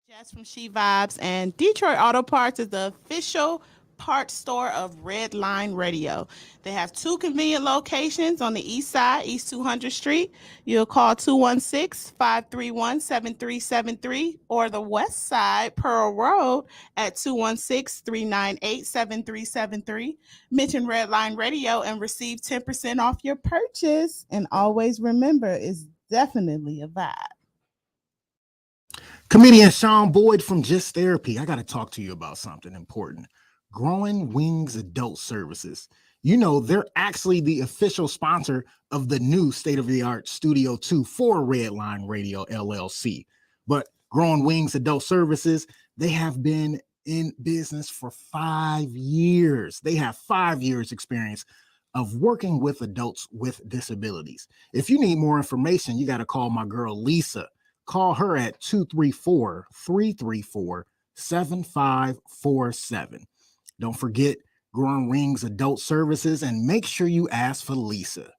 Jess from She Vibes, and Detroit Auto Parts is the official parts store of Red Line Radio. They have two convenient locations on the east side, East 200th Street. You'll call 216-531-7373, or the west side, Pearl Road, at 216-398-7373. Mention Red Line Radio and receive 10% off your purchase. And always remember, it's definitely a vibe. Comedian Sean Boyd from Just Therapy. I got to talk to you about something important. Growing Wings Adult Services. You know, they're actually the official sponsor of the new state-of-the-art Studio 2 for Red Line Radio LLC. But Growing Wings Adult Services, they have been in business for 5 years. They have 5 years experience of working with adults with disabilities. If you need more information, you got to call my girl Lisa. Call her at 234-334-7547. Don't forget Growing Wings Adult Services, and make sure you ask for Lisa.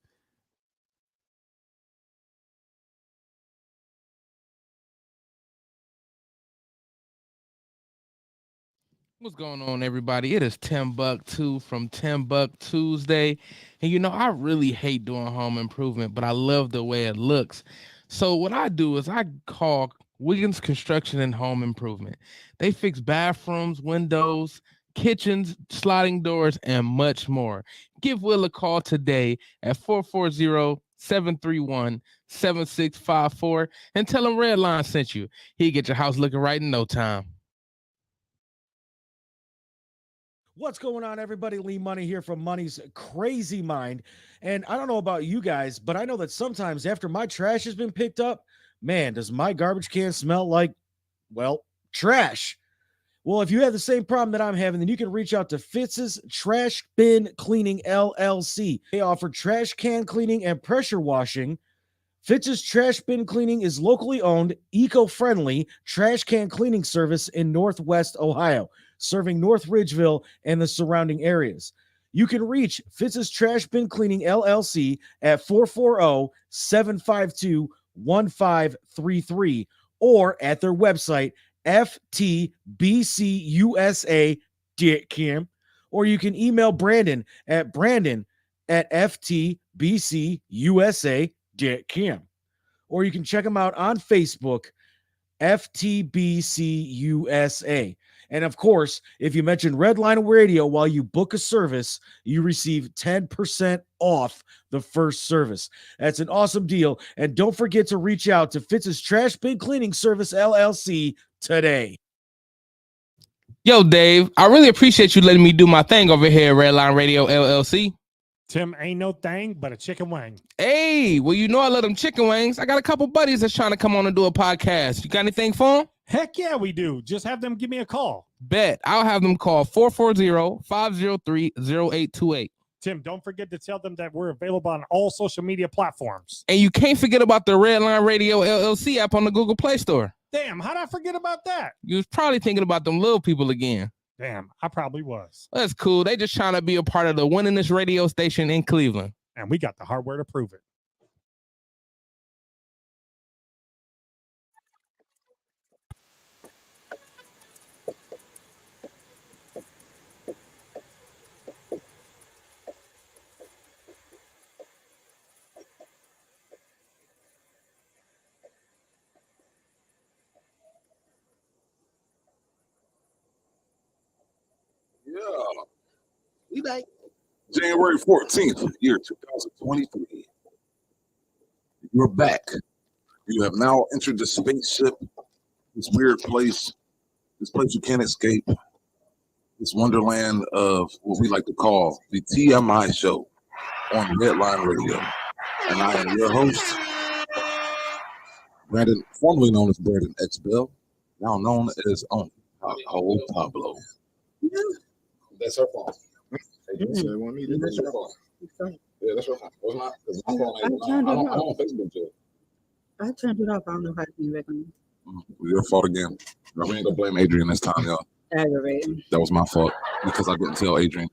What's going on, everybody? It is Timbuk2 from Timbuk Tuesday. And you know, I really hate doing home improvement, but I love the way it looks. So what I do is I call Wiggins Construction and Home Improvement. They fix bathrooms, windows, kitchens, sliding doors, and much more. Give Will a call today at 440-731-7654 and tell him Redline sent you. He'll get your house looking right in no time. What's going on, everybody? Lee Money here from Money's Crazy Mind. And I don't know about you guys, but I know that sometimes after my trash has been picked up, man, does my garbage can smell like, well, trash. Well, if you have the same problem that I'm having, then you can reach out to Fitz's Trash Bin Cleaning LLC. They offer trash can cleaning and pressure washing. Fitz's Trash Bin Cleaning is locally owned, eco-friendly trash can cleaning service in Northwest Ohio, serving North Ridgeville and the surrounding areas. You can reach Fitz's Trash Bin Cleaning LLC at 440-752-1533 or at their website, ftbcusa.com, or you can email Brandon at ftbcusa.com, or you can check them out on Facebook, FTBCUSA. And of course, if you mention Redline Radio while you book a service, you receive 10% off the first service. That's an awesome deal. And don't forget to reach out to Fitz's Trash Bin Cleaning Service LLC today. Yo, Dave, I really appreciate you letting me do my thing over here at Redline Radio LLC. Tim, ain't no thing but a chicken wing. Hey, well, you know I love them chicken wings. I got a couple buddies that's trying to come on and do a podcast. You got anything for them? Heck yeah, we do. Just have them give me a call. Bet. I'll have them call 440-503-0828. Tim, don't forget to tell them that we're available on all social media platforms. And you can't forget about the Redline Radio LLC app on the Google Play Store. Damn, how'd I forget about that? You was probably thinking about them little people again. Damn, I probably was. That's cool. They just trying to be a part of the winningest radio station in Cleveland. And we got the hardware to prove it. Yeah. We back. January 14th, year 2023. You're back. You have now entered the spaceship, this weird place, this place you can't escape, this wonderland of what we like to call the TMI show on Redline Radio. And I am your host, Brandon, formerly known as Brandon X Bell, now known as Ho Pablo. That's her phone. That's her phone. Yeah, that's her phone. Well, not, my phone I'm on Facebook too. I turned it off. I don't know how to be recognized. Your fault again. We ain't gonna blame Adrian this time, y'all. Aggravating. That was my fault because I didn't tell Adrian.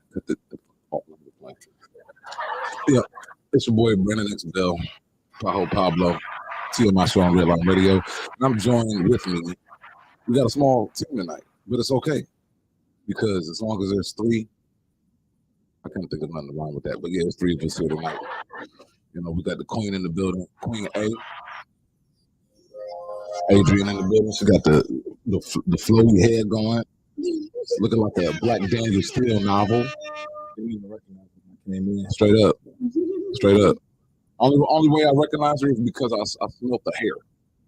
Yeah, it's your boy Brandon X Bell, Ho Pablo, TMI show on Redline Radio. And I'm joined with me We got a small team tonight, but it's okay because as long as there's 3, I can't think of nothing wrong with that. But yeah, it's 3 of us here tonight. You know, we got the Queen in the building, Queen A, Adrian in the building. She got the flowy hair going, it's looking like a Black Daniel Steele novel. Didn't even recognize her when I came in. Straight up. Only way I recognize her is because I smelled the hair.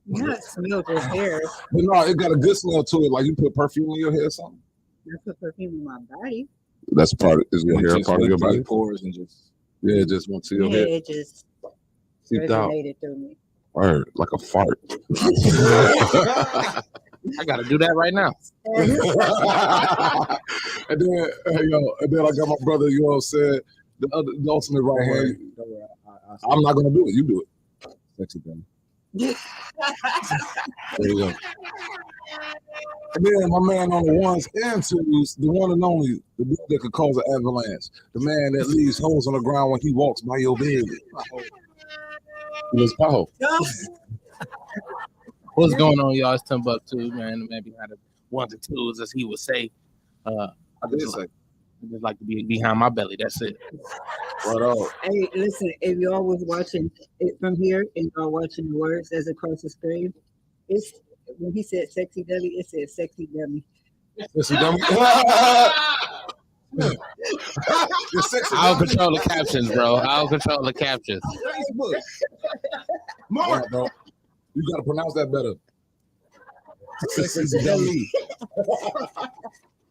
Not smell the hair. But no, it got a good smell to it. Like you put perfume in your hair or something. I put perfume in my body. That's is your hair part of your body? Pores and just it just went to your Yeah, head. it just Seeped out. resonated through me. Word, like a fart. I gotta do that right now. And then I got my brother, you know, said the ultimate right hand. I'm not gonna do it. You do it. Sexy thing. There you go. And then my man on the ones and twos, the one and only, the dude that could cause an avalanche, the man that leaves holes on the ground when he walks by your bed. Let's pow. What's going on, y'all? It's Timbuktu, man. The man behind the ones and twos, as he would say. I just like to be behind my belly. That's it. What up? Hey, listen, if y'all was watching it from here and y'all watching the words as across the screen, it's when he said sexy belly, it said sexy dummy. Sexy dummy. I'll control the captions, bro. I'll control the captions. Facebook. Mark, bro. You gotta pronounce that better. sexy dummy.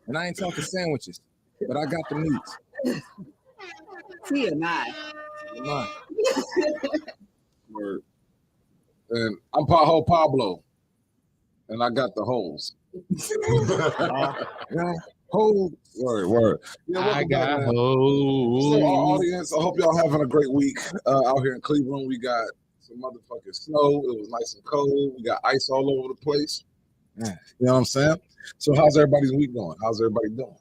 And I ain't talking sandwiches, but I got the meats. TMI. Word. And I'm Pablo, and I got the holes. Holes. Word. Yeah, I got back, hoes. So, our audience, I hope y'all having a great week out here in Cleveland. We got some motherfucking snow. It was nice and cold. We got ice all over the place. You know what I'm saying? So, how's everybody's week going? How's everybody doing?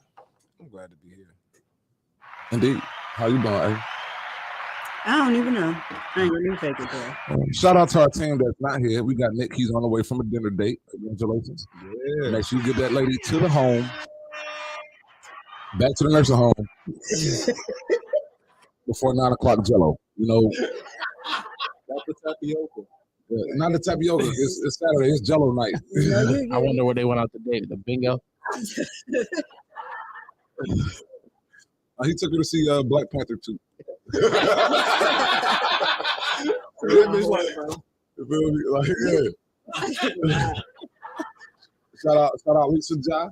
I'm glad to be here. Indeed. How you doing, Eddie? I don't even know. I ain't gonna take it there. Shout out to our team that's not here. We got Nick. He's on the way from a dinner date. Congratulations. Yeah. Make sure you get that lady to the home. Back to the nursing home. Before 9 o'clock jello. You know. That's the tapioca. Not the tapioca. It's Saturday. It's jello night. I wonder where they went out today. The bingo. He took her to see Black Panther 2. Shout out Lisa Ja.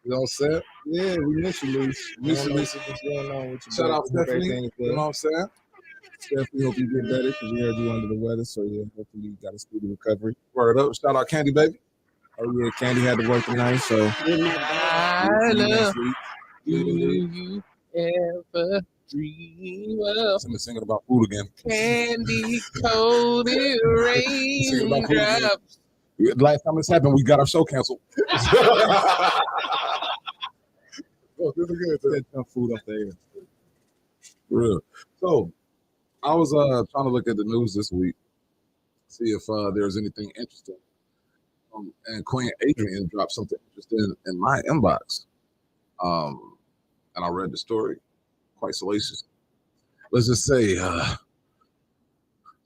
You know what I'm saying? Yeah, we miss you, Lisa. Miss you, Lisa. What's going on with you? Shout out Hope Stephanie. everything is You know good. what I'm saying? Stephanie, hope you get better because we heard you under the weather. So yeah, hopefully you got a speedy recovery. Word up. Shout out Candy Baby. Oh yeah, Candy had to work tonight, so I love next week. you ever dream of Somebody singing about food again. candy coated raindrops? Last time this happened, we got our show canceled. Oh, this is good. Get some food up there. For real. So, I was trying to look at the news this week, see if there's anything interesting. And Queen Adrian dropped something interesting in my inbox. And I read the story, quite salacious. Let's just say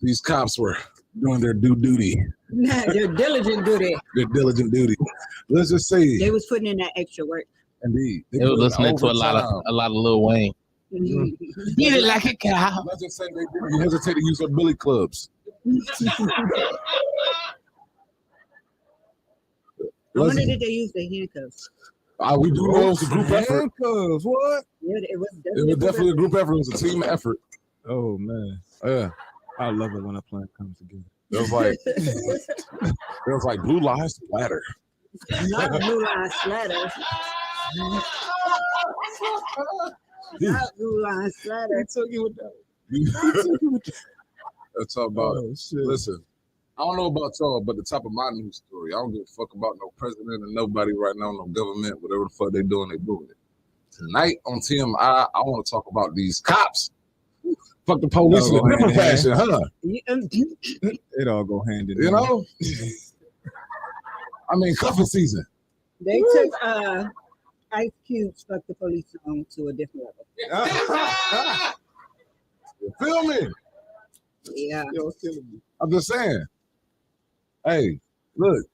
these cops were doing their due duty. They're diligent duty. Their diligent duty. Let's just say, They was putting in that extra work. indeed, They were listening to a lot of Lil Wayne. Mhm. Beat it like a cow. Let's just say they didn't hesitate to use their billy clubs. I wonder did they use the handcuffs? We do know it was a group effort. Handcuffs, what? Yeah, it was It was definitely a group effort. It was a team effort. Oh man, Yeah. I love it when a plan comes together. It was like blue lives matter. Not blue line slatter. Not blue line slatter. Let's talk about it. Oh shit. Listen, I don't know about y'all, but the top of my news story, I don't give a fuck about no president and nobody right now, no government, whatever the fuck they doing it. Tonight on TMI, I want to talk about these cops. Fuck the police Oh, with river man. passion, huh? It all go hand in hand. You know? I mean, cuffing season. They took Ice Cube's "Fuck the Police" song to a different level. You feel me? Yeah. I'm just saying. Hey, look.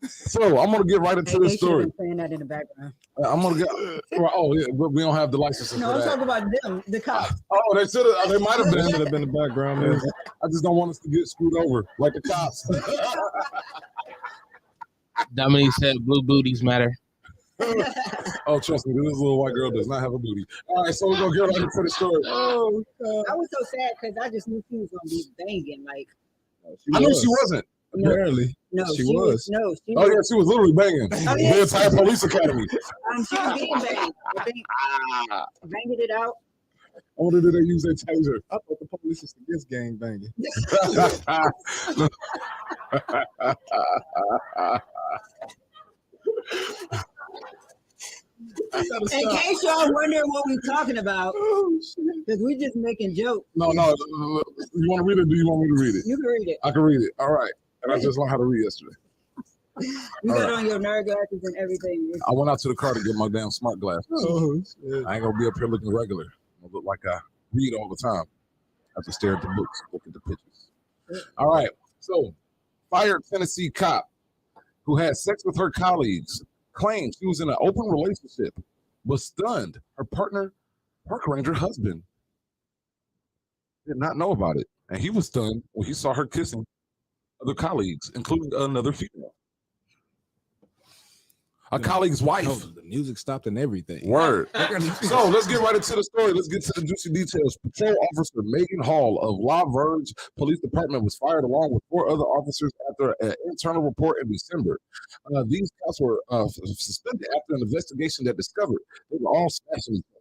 So I'm gonna get right into the story. Been playing that in the background. I'm gonna get. Oh yeah, but we don't have the license. No, I'm talking about them, the cops. Oh, they should have. They might have been. Should have been in the background, man. I just don't want us to get screwed over like the cops. Dominique said blue booties matter. Oh, trust me, this little white girl does not have a booty. All right, so we're gonna get right into the story. Oh, I was so sad because I just knew she was gonna be banging. Like, I knew she wasn't. No. Apparently, no, she was. No, she Oh was. yeah, she was literally banging the entire police academy. She was being banged. Banging it out. I wonder did they use their taser? I thought the police was against gang banging. In case y'all wondering what we're talking about, because we're just making jokes. No. You want to read it? Or do you want me to read it? You can read it. I can read it. All right. And I just learned how to read yesterday. You All got right. on your nerd glasses and everything. I went out to the car to get my damn smart glasses. Oh, shit. I ain't gonna be up here looking regular. I look like I read all the time. I have to stare at the books, look at the pictures. All right. So, fired Tennessee cop who had sex with her colleagues claimed she was in an open relationship, was stunned. Her partner, park ranger husband, did not know about it. And he was stunned when he saw her kissing other colleagues, including another female. A colleague's wife. No, the music stopped and everything. Word. So let's get right into the story. Let's get to the juicy details. Patrol officer Megan Hall of La Verge Police Department was fired along with 4 other officers after an internal report in December. These cops were suspended after an investigation that discovered they were all smashing each other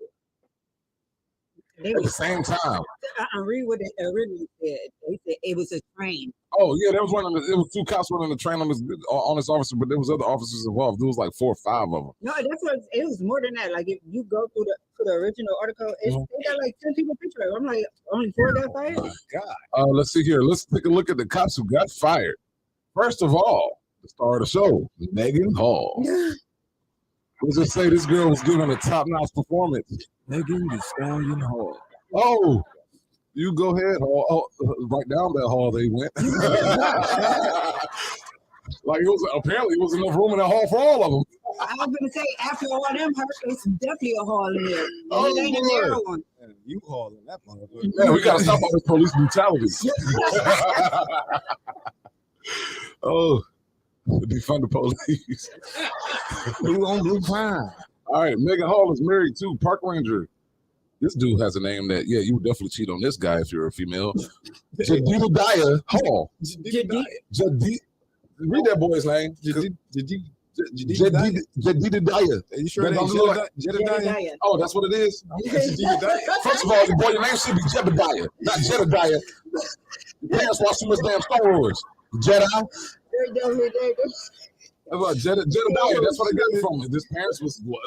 at the same time. I read what it originally said. They said it was a train. Oh yeah, there was one. It was 2 cops running the train on this officer, but there was other officers involved. There was like 4 or 5 of them. No, that's what it was more than that. Like if you go through the original article, they got like 10 people picture it. I'm like, only 4 got fired. Oh, God. Let's see here. Let's take a look at the cops who got fired. First of all, the star of the show, Megan Hall. Let's just say this girl was giving a top-notch performance. Megan the Stallion Hall. Oh, you go ahead, Hall. Oh, right down that hall they went. Like apparently it was enough room in that hall for all of them. I was gonna say after all them hurt, it's definitely a hall in there. Oh, it ain't a Lord. narrow one. And you hauling that motherfucker. Man, we gotta stop all this police brutality. Oh, defund the police. Blue on blue crime. All right, Megan Hall is married to park ranger. This dude has a name that, yeah, you would definitely cheat on this guy if you're a female. Jedidiah Hall. Read that boy's name. Jedidiah. Are you sure That that's don't look like- Jedediah. Oh, that's what it is? First of all, boy, your name should be Jebediah, not Jedediah. Your parents watch too much damn Star Wars. Jedi. Jedediah, that's where they got it from. His parents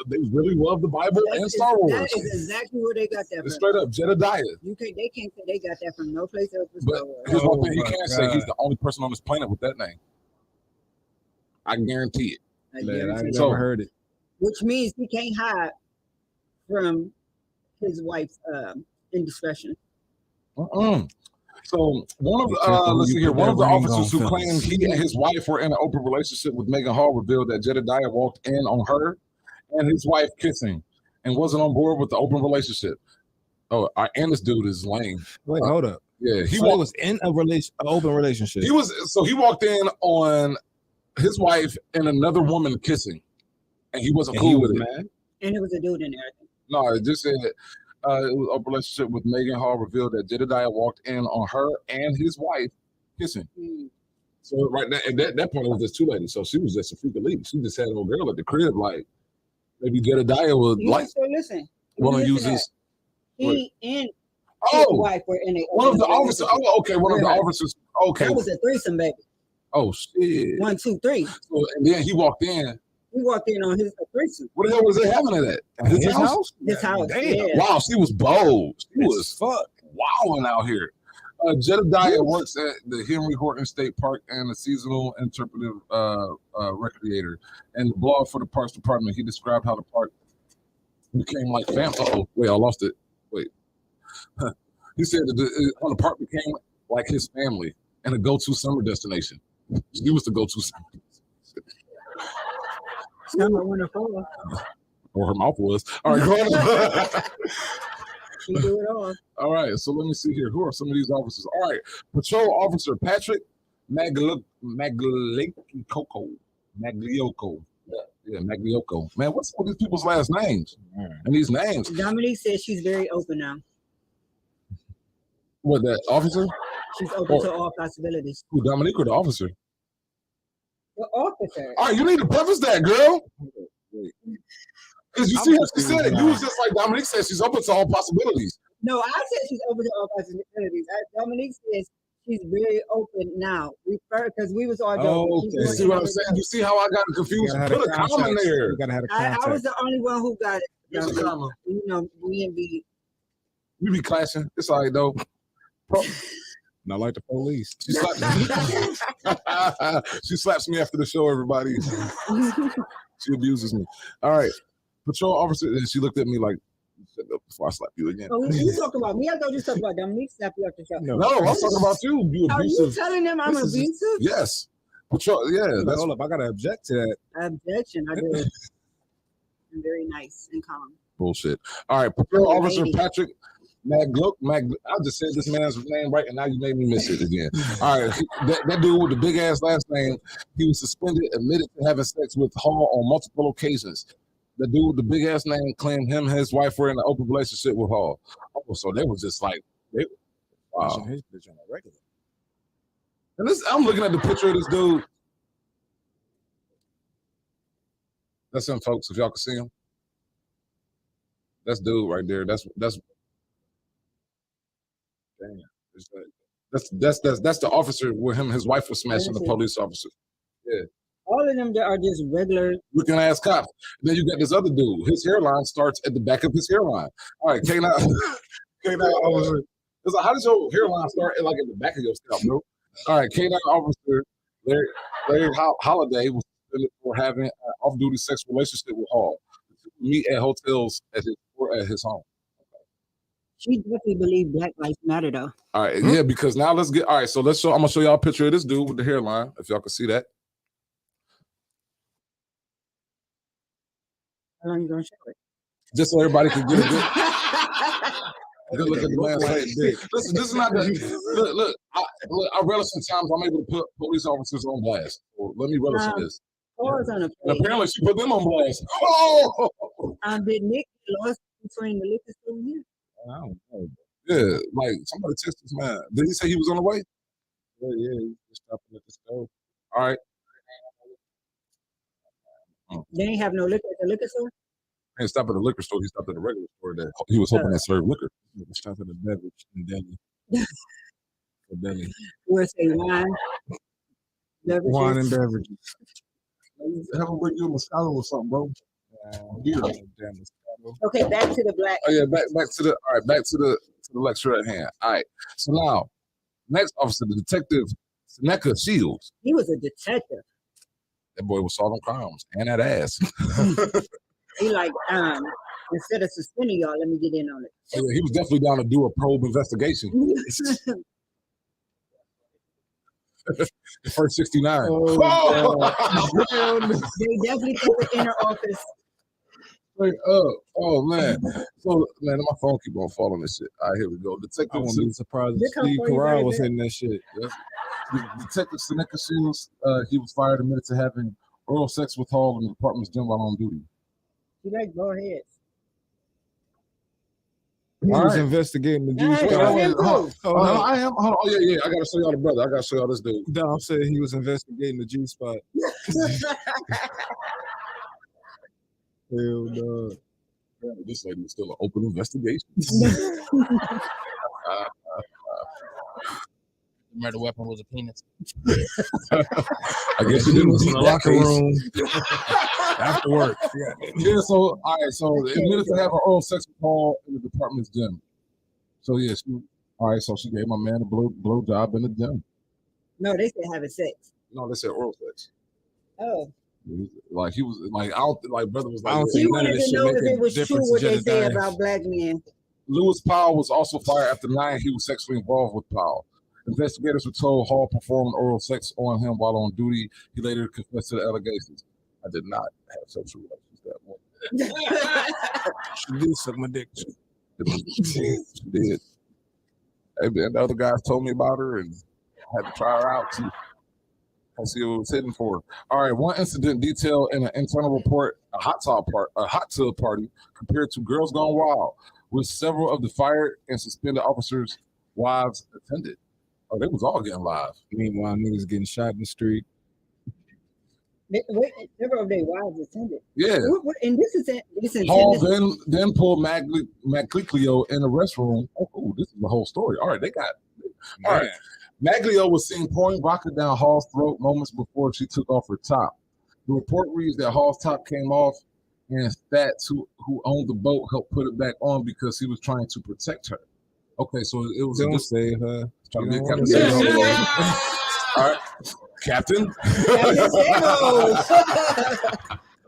they really love the Bible and Star Wars. That is exactly where they got that from. Straight up, Jedediah. They can't say they got that from no place else but But Star Wars. here's one thing he Oh, my can say: God. he's the only person on this planet with that name. I can guarantee it. I Man, I guarantee ain't you. never heard it. Which means he can't hide from his wife's indiscretion. So one of let's see here. One of the officers who claimed he and his wife were in an open relationship with Megan Hall revealed that Jedediah walked in on her and his wife kissing and wasn't on board with the open relationship. Oh, and this dude is lame. Wait, hold up. Yeah, He was in a open relationship. He walked in on his wife and another woman kissing, and he wasn't And cool he with was it. mad. And it was a dude in there. No, it just said it was a relationship with Megan Hall revealed that Jedediah walked in on her and his wife kissing. So right now, at that point, it was just 2 ladies. So she was just a freak of lady. She just had an old girl at the crib, like maybe Jedediah would like Listen. want to use this. He and his Oh, wife were in a one of the officers. Oh, okay, one of the Right. officers. Okay. That was a threesome, baby. Oh shit. 1, 2, 3. So, and then he walked in. He walked in on his threesome. What the hell was they having it at? His house? His house. Damn. Yeah. Wow, she was bold. She was fuck. wilding out here. Jedediah works at the Henry Horton State Park and a seasonal interpretive recreator. And the blog for the Parks Department, he described how the park became like family. Oh, wait, I lost it. Wait. He said that how the park became like his family and a go-to summer destination. He was the go-to summer destination. Summer, winter, fall. Or her mouth was. All right, go on. She do it all. All right, so let me see here. Who are some of these officers? All right, Patrol Officer Patrick Magliocco. Yeah, Magliocco. Man, what's all these people's last names? And these names. Dominique says she's very open now. What, that officer? She's open to all possibilities. Who, Dominique or the officer? The officer. All right, you need to preface that, girl. Because you see what she said. You was just like Dominique said, she's open to all possibilities. No, I said she's open to all possibilities. Dominique says she's very open now. Because we was all joking. Oh, You see what I'm saying? You see how I got confused? Put a comma in there. You gotta have a I was context. the only one who got it. Here's a comma. You know, me and B. We be clashing. It's all right, though. Not like the police. She slaps me. She slaps me after the show, everybody. She abuses me. All right. Patrol officer, and she looked at me like, shut up before I slap you again. Oh, you talking about me? I thought you was talking about Dominique slap you off the show. No, I'm talking about you. You Are you abusive. telling them I'm This is- abusive? Yes. Patrol, yeah. That's Hold up, I gotta object to that. Objection. I do. I'm very nice and calm. bullshit. All right. Patrol Oh, officer lady. Patrick I just said this man's name right, and now you made me miss it again. All right, that dude with the big ass last name, he was suspended, admitted to having sex with Hall on multiple occasions. The dude with the big ass name claimed him and his wife were in an open relationship with Hall. Oh, so they was just like, wow. His bitch on a regular. And this, I'm looking at the picture of this dude. That's him, folks. If y'all can see him, that's dude right there. That's. Damn. That's the officer with him. His wife was smashing the police officer. Yeah. All of them are just regular. Looking ass cops. Then you got this other dude. His hairline starts at the back of his hairline. All right, K9 officer. It's like, how does your hairline start at the back of your scalp, bro? All right, K9 officer Larry Holiday was suspended for having an off-duty sexual relationship with Hall. Meet at hotels at his home. She definitely believed Black Lives Matter, though. All right, yeah, because now let's get. All right, so let's show. I'm gonna show y'all a picture of this dude with the hairline. If y'all can see that. How long you gonna show it? Just so everybody can get a good look at the man's face. Listen, this is not the look. I relish sometimes I'm able to put police officers on blast. So let me relish in this. Pause on a And plate. apparently, she put them on blast. Oh, Did Nick get lost between the liquor store and here? I don't know. yeah, like somebody text this man. Did he say he was on the way? Yeah, he just stopping at the store. All right. They ain't have no liquor at the liquor store? He didn't stop at the liquor store. He stopped at the regular store that he was hoping to serve liquor. He stopped at the beverage in Delhi. For Delhi. Where say wine? Beverages? Wine and beverages. Have a bring you a Moscato or something, bro. Beer. Damn Moscato. Okay, back to the black. Oh yeah, back to the lecture at hand. All right. So now, next officer, the detective Seneca Shields. He was a detective. That boy was solving crimes and that ass. He like, instead of suspending y'all, let me get in on it. So, yeah, he was definitely down to do a probe investigation. The first 69. They definitely put the inner office. Wait, oh man. So man, my phone keep on falling and shit. All right, here we go. I Detective wouldn't be surprised They if come Steve for you Carell right was there. hitting that shit. Detective Seneca Shields, he was fired, admitted to having oral sex with Hall in the department's gym while on duty. You like go ahead. He All was right. investigating the All juice. right, spot. let him go. I am. Hold on. Oh yeah. I gotta show y'all the brother. I gotta show y'all this dude. Dom said he was investigating the juice spot. Hell no. This lady is still an open investigation. The murder weapon was a penis. I guess you didn't in the locker room after work. Yeah. So all right. So admitted to having oral sex with Hall in the department's gym. So yeah, All right, so she gave my man a blow job in the gym. No, they said having sex. No, they said oral sex. Oh. Like he was like, I don't like brother was I like. don't She think none of wanted this to shit know make if a it was true difference to what they say Jedediah. about black men. Lewis Powell was also fired after denying he was sexually involved with Powell. Investigators were told Hall performed oral sex on him while on duty. He later confessed to the allegations. I did not have sexual relations that morning. She did suck my dick. She did. And the other guys told me about her, and I had to try her out too. I see what it was hidden for. All right, one incident detailed in an internal report: a hot tub party compared to Girls Gone Wild, with several of the fired and suspended officers' wives attended. Oh, they was all getting live. Meanwhile, niggas getting shot in the street. Several of their wives attended. Yeah. And this is Hall then pulled Magliglio in the restroom. Oh, this is the whole story. All right, they got. All right. Maglio was seen pouring vodka down Hall's throat moments before she took off her top. The report reads that Hall's top came off, and Stats, who owned the boat, helped put it back on because he was trying to protect her. Okay, so it was Don't save her. trying to You be a don't captain. wanna save her. All right, Captain.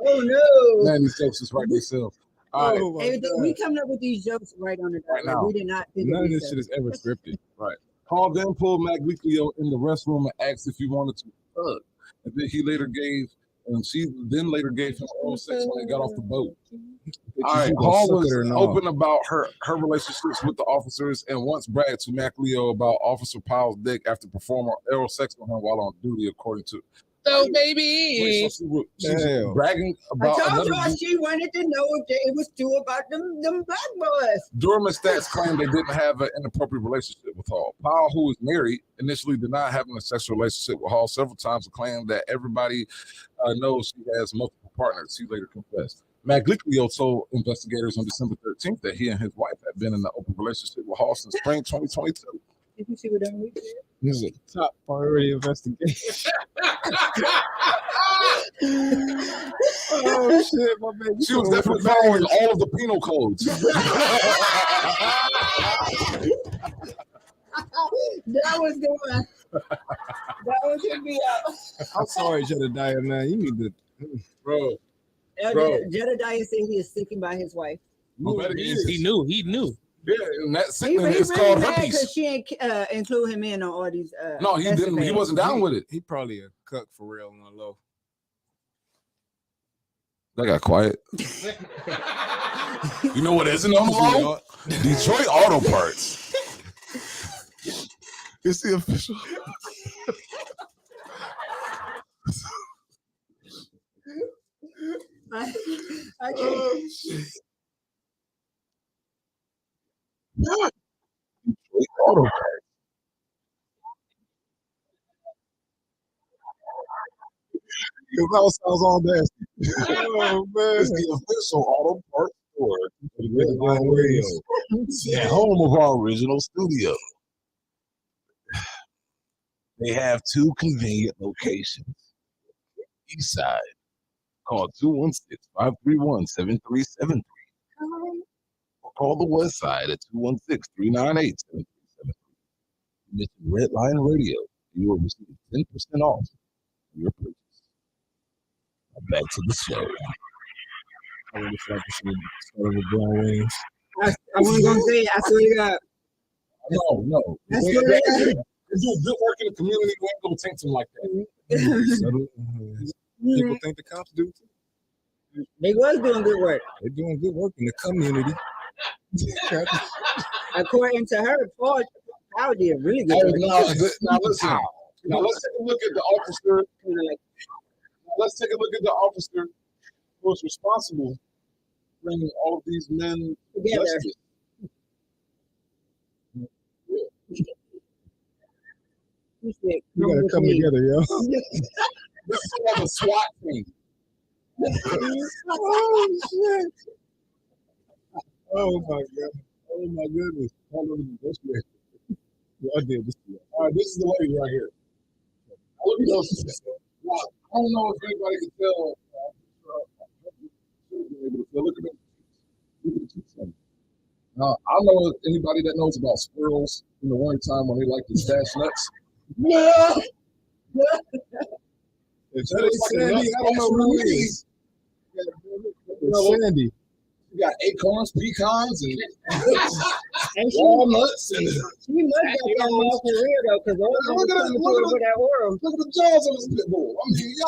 Oh no! Man, these jokes just write themselves. All right. Hey, we coming up with these jokes right on the dot. Right now. We did not. Think None of of these this shit is ever scripted. Right. Hall then pulled Magliglio in the restroom and asked if he wanted to hug. And then she later gave him oral sex when they got off the boat. All right. Hall was open about her relationships with the officers and once bragged to Maglio about Officer Powell's dick after performing oral sex on him while on duty, according to. So, baby. Wait, so she's bragging about I told another y'all she wanted to know if it was true about them black boys. Durham and Stats claimed they didn't have an inappropriate relationship with Hall. Powell, who was married, initially denied having a sexual relationship with Hall several times and claimed that everybody knows she has multiple partners. He later confessed. Magliglio told investigators on December 13th that he and his wife had been in an open relationship with Hall since spring 2022. Did you see what I'm reading? This is a top priority investigation. Oh shit, my baby. She was definitely following all of the penal codes. That was the one. That was hit me up. I'm sorry, Jedediah, man. You need to, bro. Jedediah said he is sticking by his wife. He knew. Yeah, and that sickness is called herpes. Because she ain't include him in on all these. No, he didn't. He wasn't down with it. He probably a cuck for real on the low. That got quiet. You know what isn't on the low? Detroit Auto Parts. It's the official. I can't. Detroit Auto Parts. Your mouth sounds all nasty. Oh man, it's the official auto parts store for the Red Line Radio, and home of our original studio. They have two convenient locations. East side, call 216-531-7373. Or call the west side at 216-398-7373. Mention Red Line Radio. You will receive 10% off your purchase. Back to the show. I really feel like we should start with brown wings. I wasn't gonna say it. I swear to God. No. I swear to God. They do good work in the community. We ain't gonna take them like that. People think the cops do too. They was doing good work. They're doing good work in the community. According to her, Paul did really good work. Now listen. Now let's take a look at the officer. Let's take a look at the officer who was responsible for bringing all of these men together. Justice. We gotta come together, yo. This is called a SWAT team. Oh shit! Oh my god! Oh my goodness! I did this. All right, this is the lady right here. Let me go. Now, I don't know if anybody can tell. Look at them. I know anybody that knows about squirrels in the winter time when they like to stash nuts. No. If that is Sandy, I don't know who it is. Sandy. You got acorns, pecans, and walnuts. And She must have got off for real though, because all of look them at that oral. Look at the jaws on this pit bull. I'm here, yo.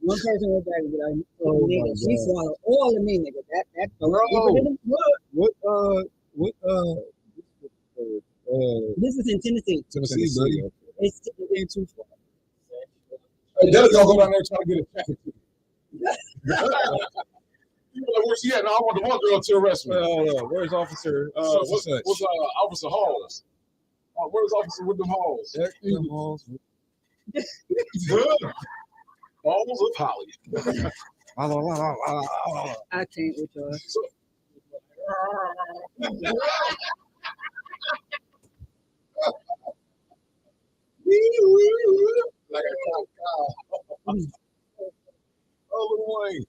One person was like, nigga, she swallowed all of me, nigga. That's Bro, this is in Tennessee. Tennessee, buddy. It's ain't too far. Hey, Daddy gonna go down there and try to get a traffic ticket. You know where she at? No, I want the one girl to arrest me. where's Officer? What's Officer Halls? Where's Officer with them Halls? Balls of Holly. I can't with y'all. Like a cow. Oh, little Wayne.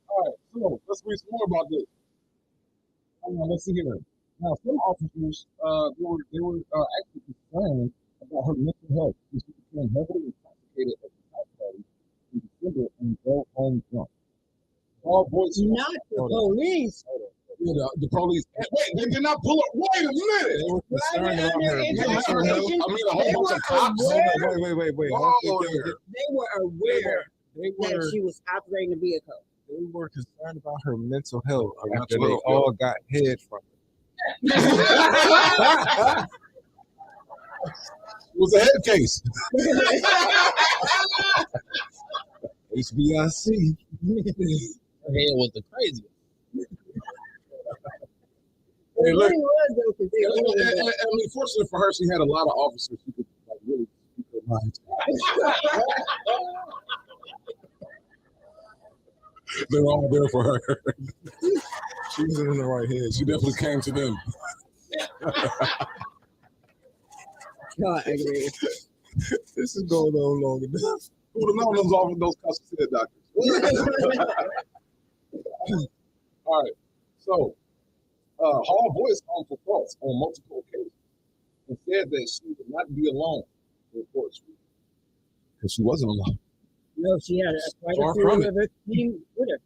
All right, so let's read some more about this. Let's see here. Now, some officers they were actually concerned about her mental health. She became heavily intoxicated at the house party in December and drove home drunk. All boys. Not the police. Yeah, the police. Wait, they did not pull up. Wait a minute. They were concerned about her. I mean, a whole bunch of cops. Wait. They were aware that she was operating the vehicle. They were concerned about her mental health after Mental they health, all got head from her. It was a head case. HBIC. Her head was the craziest. Hey, look. It was though, 'cause they I mean, fortunately for her, she had a lot of officers who could like really speak her mind. They're all there for her. She was in the right head. She definitely came to them. God, I agree. This is going on long enough. Who would have known those customs said doctors? All right. So, Hall voiced harmful thoughts on multiple occasions and said that she would not be alone in Fort Street. Because she wasn't alone. No, she had quite Far a few from of her team with her.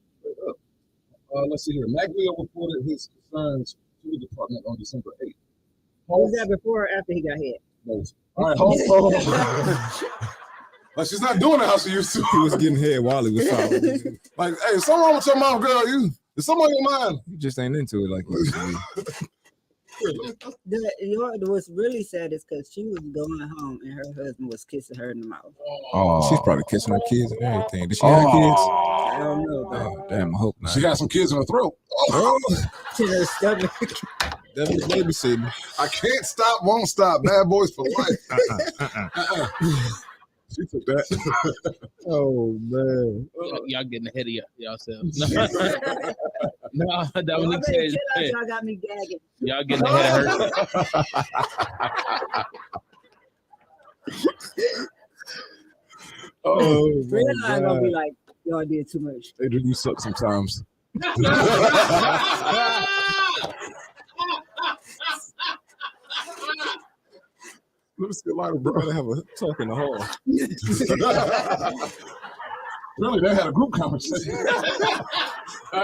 Let's see here. Maglio reported his concerns to the department on December 8th. Was that before or after he got hit? No. All right, Hall. Like, she's not doing it how she used to. He was getting head while he was following. Like, hey, something wrong with your mom, girl. There's something on your mind. You just ain't into it like you used to be. What's really sad is because she was going home and her husband was kissing her in the mouth. Oh, she's probably kissing her kids and everything. Did she have kids? I don't know. Oh, damn, I hope not. She got some kids in her throat. To her stomach. Devil's babysitting. I can't stop, won't stop. Bad boys for life. She took that. Oh, man. Y'all getting ahead of yourselves. No, Dominique Y'all better said, chill out, y'all got me gagging. y'all getting ahead of her. Oh, Red my line gonna be God. like, y'all did too much. Adrian, you suck sometimes. Let me see a lighter, bro. Gotta have a talk in the hall. Really, they had a group conversation.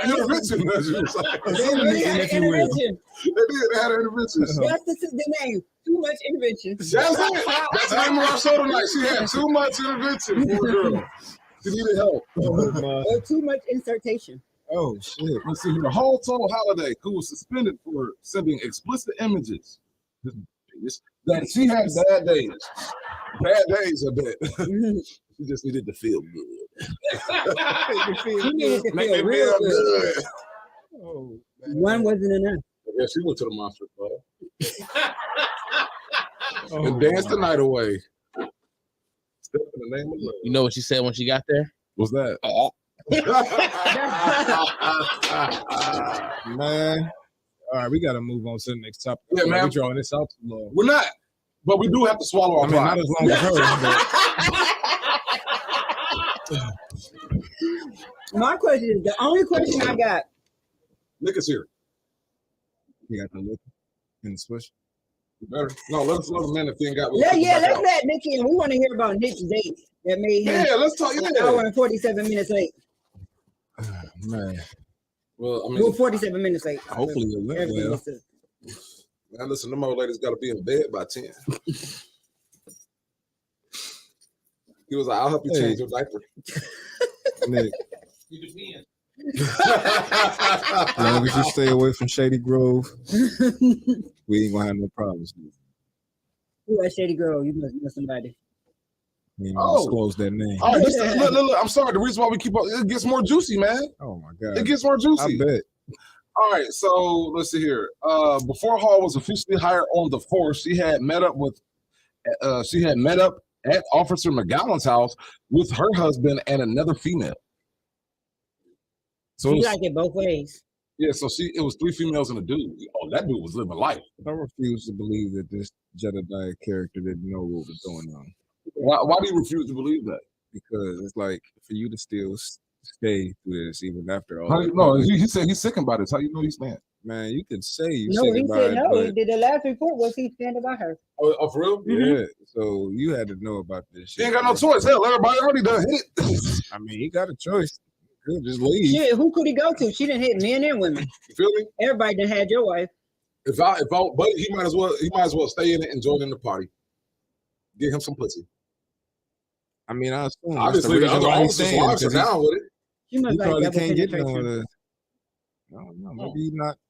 Intervention, as you was like. They really had If you will. intervention. They did. They had an intervention. That's the name. Too much intervention. That's it. That's the name of our show tonight. She had too much intervention. Poor girl. She needed help. Oh, my. Or too much insertation. Oh, shit. Let's see here. Hall told Holiday, who was suspended for sending explicit images, that she had bad days. Bad days, I bet. She just needed to feel good. She needed to Make feel me real feel good. good. Oh, man. One wasn't enough. Yeah, she went to the Monster Club Oh, and danced the night away. Step in the name of love. You know what she said when she got there? What's that? man. All right, we got to move on to the next topic. Yeah, man. We're drawing this out too long. We're not, but we do have to swallow our I mean, pride. not as long as her, but My question is the only question I got. Nick is here. You got the look in the switch. You better. No, let's let the man if he ain't got. Let's let Nick in. We want to hear about Nick's date that made him let's talk. an hour and 47 minutes late. Man, Well, I Well, mean, 47 minutes late. hopefully it went Everything well. is good. now listen, them old ladies got to be in bed by 10. He was like, "I'll help you change your diaper." Nick, as long as you stay away from Shady Grove, we ain't gonna have no problems. Who that shady girl? You must know somebody. We ain't gonna disclose that name. All right, look, I'm sorry. The reason why we keep on, it gets more juicy, man. Oh my god, It gets more juicy. I bet. All right, so let's see here. Before Hall was officially hired on the force, she had met up at Officer McGowan's house with her husband and another female. So You like it both ways. yeah, so it was 3 females and a dude. Oh, that dude was living life. I refuse to believe that this Jedediah character didn't know what was going on. Why do you refuse to believe that? Because it's like for you to still stay through this even after all. How you, no, he said he's sickened by this. How you know he's staying? Man, you can say you No, he by said it, no. but He did the last report was he stand by her. Oh, for real? yeah. So you had to know about this shit. He ain't got no choice. Hell, everybody already done hit it. I mean, he got a choice. He'll just leave. Shit, who could he go to? She didn't hit men and women. You feel me? Everybody done had your wife. But he might as well stay in it and join in the party. Get him some pussy. I mean, I assume Obviously, the other he's officers' wives are down with it. She He must like probably double can't get none penetration. of this. I don't know. Maybe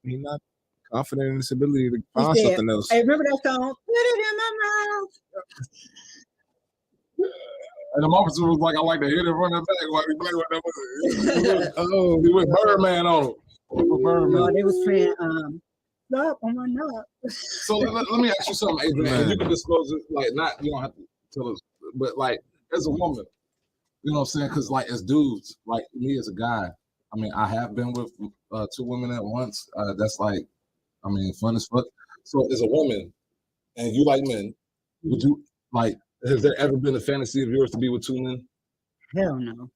he's not confident in his ability to He find said, something else. hey, remember that song? Put it in my mouth. And the officer was like, I like to hit it run that back while he played with that pussy. He went Birdman on him. No, they was playing stop on my knob. So let me ask you something, Adrian. And you can disclose it, like, not, you don't have to tell us, but like, as a woman, you know what I'm saying? Because, like, as dudes, like me as a guy, I mean, I have been with 2 women at once. That's like, I mean, fun as fuck. So, as a woman, and you like men, would you, like, has there ever been a fantasy of yours to be with 2 men? Hell no.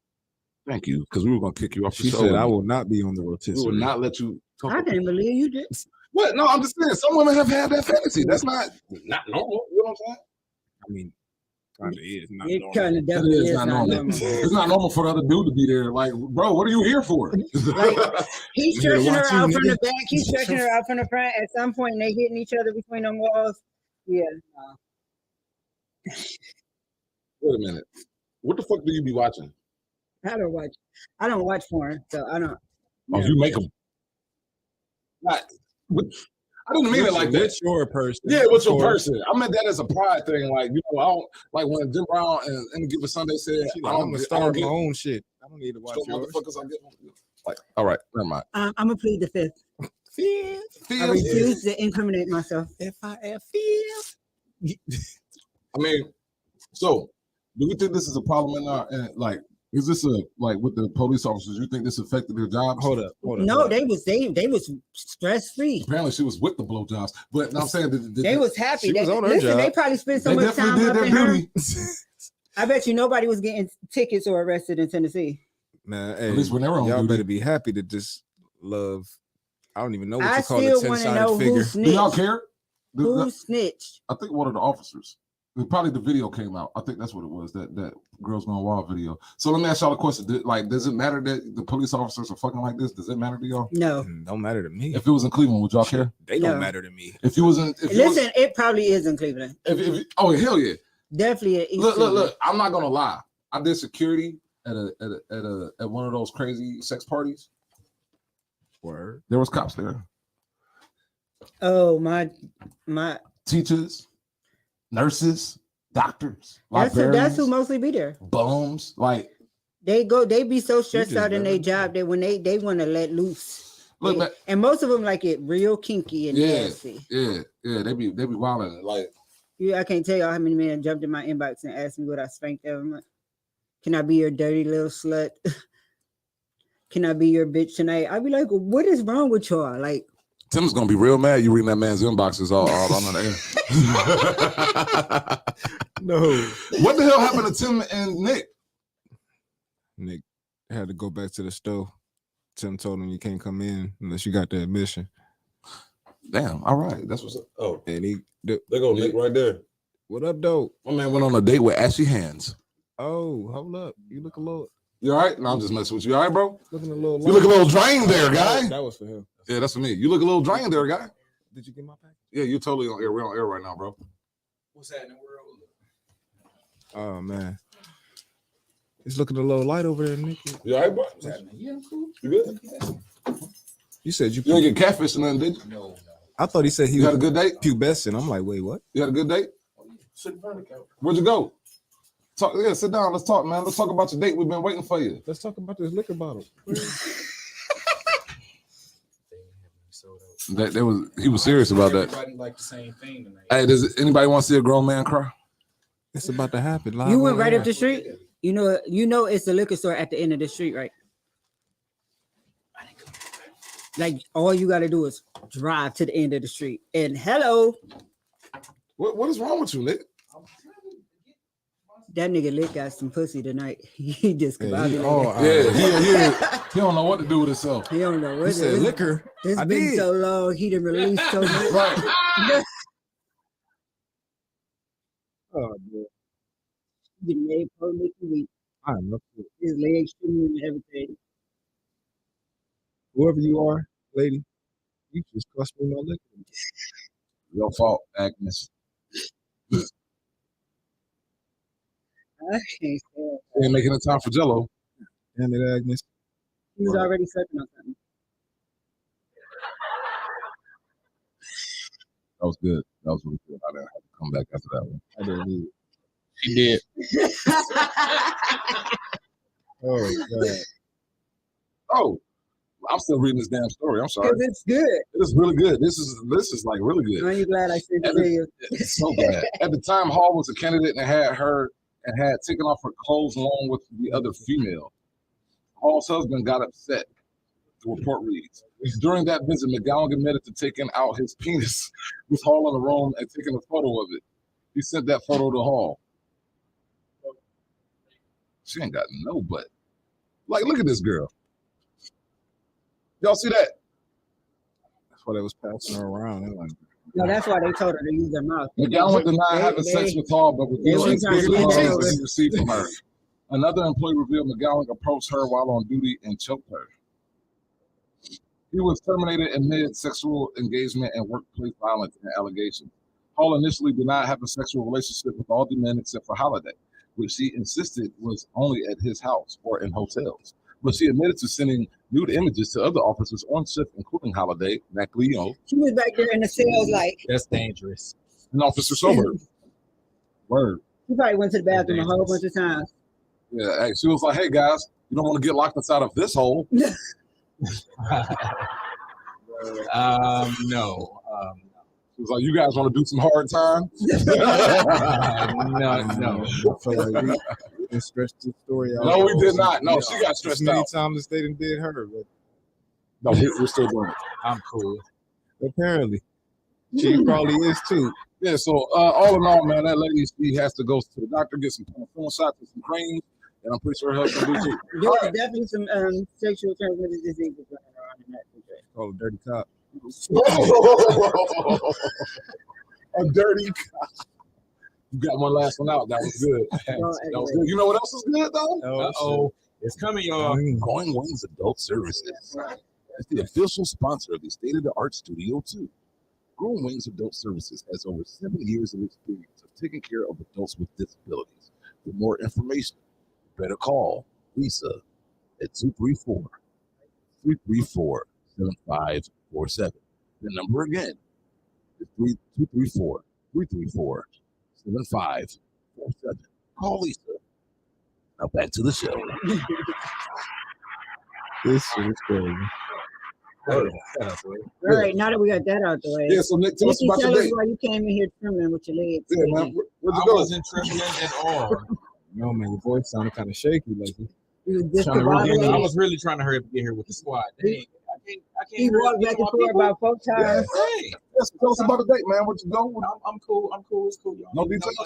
Thank you, because we were going to kick you off the She show. said, I will not be on the We rotisserie. will not let you talk. I can't believe you did. What? No, I'm just saying, some women have had that fantasy. That's not normal. You know what I'm saying? I mean, kind of is. Not It normal. kind of It definitely is is not not normal. normal. It's not normal for the other dude to be there. Like, bro, what are you here for? He's I'm here to stretching her watch you, out from nigga. the back. He's stretching her out from the front. At some point, they hitting each other between them walls. Yeah. No. Wait a minute. What the fuck do you be watching? I don't watch porn, so I don't. Oh, you make them. Not. I didn't mean it like that. With your person. Yeah, with your Of course. person. I meant that as a pride thing. Like, you know, I don't like when Jim Brown and Any Given Sunday said, She I like, I'm don't gonna get- I start don't my get own shit. I don't need to watch some yours. motherfuckers I get. Like, all right, never mind. I'm gonna plead the fifth. I refuse to incriminate myself. I mean, so do we think this is a problem in our, and like, is this a, like, with the police officers, you think this affected their jobs? Hold up. No, they was stress free. Apparently she was with the blowjobs, but I'm saying They was happy. She was on her Listen, job. they probably spent so they much time definitely up did in their her. duty. I bet you nobody was getting tickets or arrested in Tennessee. Man, hey, At least when they were on y'all duty. better be happy to just love. I don't even know what I you call still a want to 10-sided know figure. who Do y'all snitched. care? Who snitched? I think one of the officers. Probably the video came out. I think that's what it was. That Girls Gone Wild video. So let me ask y'all a question. Does it matter that the police officers are fucking like this? Does it matter to y'all? No. Don't matter to me. If it was in Cleveland, would y'all care? They No. don't matter to me. If it was in, Listen, it probably is in Cleveland. Oh hell yeah! Definitely at East Look. Cleveland. I'm not gonna lie. I did security at one of those crazy sex parties. Word. There was cops there, Oh my! teachers, nurses, doctors, That's librarians, who mostly be there. bums. Like, They be so stressed just out in never their job that when they want to let loose. look, They- man, and most of them like it real kinky and nasty. yeah. They be wilding. Like, I can't tell y'all how many men jumped in my inbox and asked me what I spanked them. Can I be your dirty little slut? Can I be your bitch tonight? I'd be like, what is wrong with y'all? Like, Tim's gonna be real mad. You reading that man's inboxes all on the air. No. What the hell happened to Tim and Nick? Nick had to go back to the store. Tim told him you can't come in unless you got the admission. Damn. All right. That's what's up. Oh, And there go Nick right there. What up, dope? My man went on a date with Ashy Hands. Oh, hold up. You look a little. You all right? No, I'm just messing with you. All right, bro? Looking a little. You look a little drained there, guy. That was for him. Yeah, that's for me. You look a little drained there, guy. Did you get my pack? Yeah, you're totally on air. We're on air right now, bro. What's happening, world? Oh man, it's looking a little light over there, Nicky. You all right, bro? Yeah, I'm cool. You good? You said you didn't get catfish or nothing, did you? No. I thought he said he had a good date. Pubescent. I'm like, wait, what? You had a good date? Where'd you go? Talk. Yeah, sit down. Let's talk, man. Let's talk about your date. We've been waiting for you. Let's talk about this liquor bottle. He was serious about that. Everybody like the same thing tonight. Hey, does anybody want to see a grown man cry? It's about to happen. Live You went on right air. up the street. You know, it's a liquor store at the end of the street, right? Like all you got to do is drive to the end of the street. And hello, What is wrong with you, Nick? that nigga Lick got some pussy tonight. He just Hey, combobulated. He don't know what to do with himself. He don't know what He said it is. liquor. It's I been did. so long. He done released so much. Right. Oh, man. He done made poor Nicky weak. I am up to it. His legs shooting and everything. Whoever you are, lady, you just cost me my liquor. Your fault, Agnes. I can't say it. They ain't making the time for Jello. Damn it, Agnes. He was already sucking on something. That was good. That was really good. I didn't have to come back after that one. I didn't need it. She did. Oh, God. Oh, I'm still reading this damn story. I'm sorry. Because it's good. It's really good. This is like really good. Aren't you glad I sent it to you? It's so bad. At the time, Hall was a candidate and had taken off her clothes along with the other female. Hall's husband got upset. The report reads. During that visit, McGowan admitted to taking out his penis with Hall in the room and taking a photo of it. He sent that photo to Hall. She ain't got no butt. Like, look at this girl. Y'all see that? That's why they was passing her around. They're like, No, that's why they told her to use their mouth. McGowan denied having sex with Hall, but revealed they explicit trying to get photos that he received from her. Another employee revealed McGowan approached her while on duty and choked her. He was terminated amid sexual engagement and workplace violence and allegations. Hall initially denied having a sexual relationship with all the men except for Holiday, which she insisted was only at his house or in hotels. But she admitted to sending nude images to other officers on shift, including Holiday, Macleon, She was back there in the cells like, That's dangerous. and Officer Sober. Word. she probably went to the bathroom a whole bunch of times. Yeah, hey, she was like, hey guys, you don't want to get locked inside of this hole. No. She was like, you guys want to do some hard time? No. I feel like we didn't stretch this story out. No, we did not. No, she got stressed as many out. times as they done did her, but No, we're still doing it. I'm cool. apparently she probably is too. Yeah, so all in all, man, that lady, she has to go to the doctor, get some phone shots and some creams, and I'm pretty sure her husband do too. There was definitely some sexual transmitted diseases going around in that situation. Call a dirty cop. A dirty cop. You got one last one out. That was good. That was good. You know what else is good, though? Uh-oh. It's coming, y'all. Going Wings Adult Services. It's the official sponsor of the state-of-the-art Studio 2. Growing Wings Adult Services has over 7 years of experience of taking care of adults with disabilities. For more information, better call Lisa at 234-334-7547. The number again is 234-334-7547. Call Lisa. Now back to the show. This shit is crazy. All right, now that we got that out the way, Yeah, so Nick, tell us Nicky, about tell your us date. why you came in here trembling with your legs. Yeah, man. Where'd I you go? wasn't trembling at all. No man, your voice sounded kind of shaky lately. You was Trying to really, I discombobulated. was really trying to hurry up and get here with the squad. Dang, I can't He hurry up walked and get back to and my forth people. about 4 times. Hey, Yes, tell us about the date, man. What you go? I'm cool. I'm cool. It's cool, y'all. No details?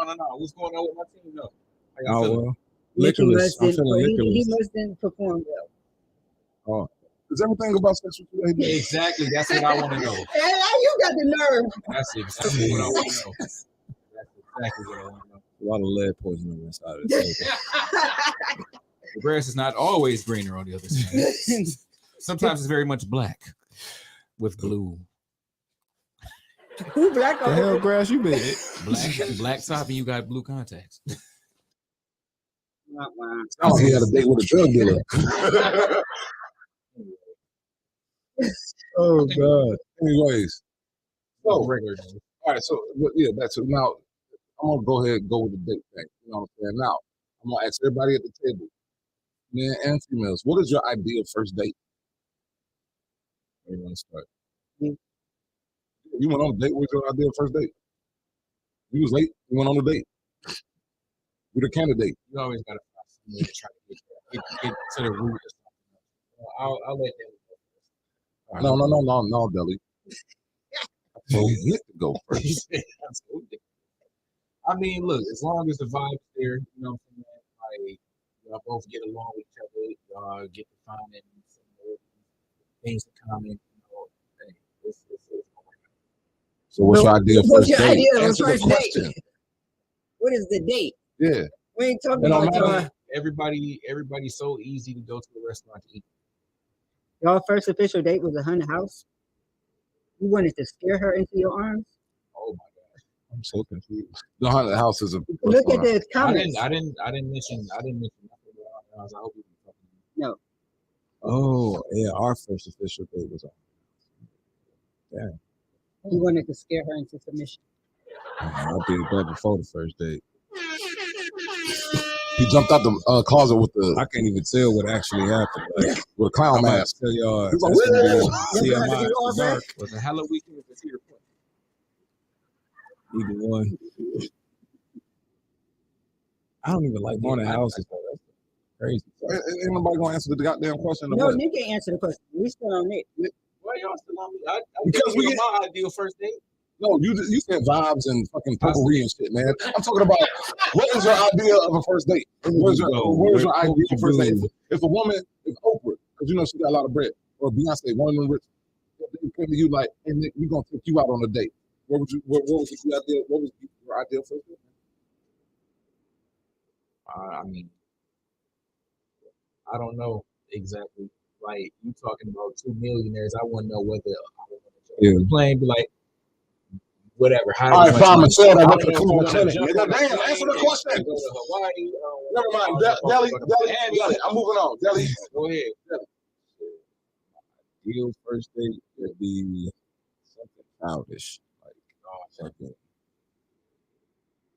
No. What's going on with my team? No. I got Oh feeling. well, Nicky Liquorless. must I'm didn't feeling he liquorless. mustn't perform well. Is everything about sexual behavior? Exactly. That's what I want to know. Hey, you got the nerve. That's exactly what I want to know. That's exactly what I want to know. A lot of lead poisoning on the side of the table. The grass is not always greener on the other side. Sometimes it's very much black with blue. Who black The hell grass you been? Black top and you got blue contacts. Wow. Sounds like he had a date with a drug dealer. Oh God. Anyways, so Regular. all right, so yeah, that's it. Now I'm gonna go ahead and go with the date thing. You know what I'm saying? Now I'm gonna ask everybody at the table, men and females, what is your ideal first date? Where you want to start? You. You went on a date. What was your ideal first date? You was late. You went on a date. You're the candidate. You always gotta find some way to try to get to the root of something. I'll let them go first. No, Deli. So you to go first. I mean, look, as long as the vibe's there, you know what I'm saying? Like, y'all both get along with each other, y'all get to find some things in common, you know, hey, it's So what's your ideal What's first your date? idea of a Answer the first question. date? What is the date? Yeah. We ain't talking It don't about matter. everybody's so easy to go to a restaurant to eat. y'all first official date was a haunted house. You wanted to scare her into your arms. Oh my gosh. I'm so confused. The haunted house is a Look at the comments. I didn't mention nothing about house. I hope you didn't. No. Oh yeah, our first official date was on. Damn. You wanted to scare her into submission. I did that before the first date. He jumped out the closet with the I can't even tell what actually happened. Like, with a clown I'm about mask. to tell y'all. He's That's like, gonna be "Whoa." TMI after dark. Was it Halloween or was it your point? Either one. I don't even like haunted houses. Though. That's crazy. Ain't nobody gonna answer the goddamn question. No, Nick ain't answer the question. We still on Nick. Why y'all still on me? I Because we get my ideal first date. No, you said vibes and fucking potpourri and shit, man. I'm talking about what is your idea of a first date? What is your ideal first date? If a woman, if Oprah, because you know she got a lot of bread, or Beyonce, one of them rich, they come to you like, and we're gonna take you out on a date. What was your ideal? What was your ideal first date? I mean, I don't know exactly. Like you talking about two millionaires, I want to know whether I want to plane be like. Whatever. All right, fine, Michelle. I went to the Cleveland Clinic. Damn, Answer the question. Go to Hawaii. Never mind. Deli. I'm moving on. Deli. Go ahead. Ideal first date would be something childish, like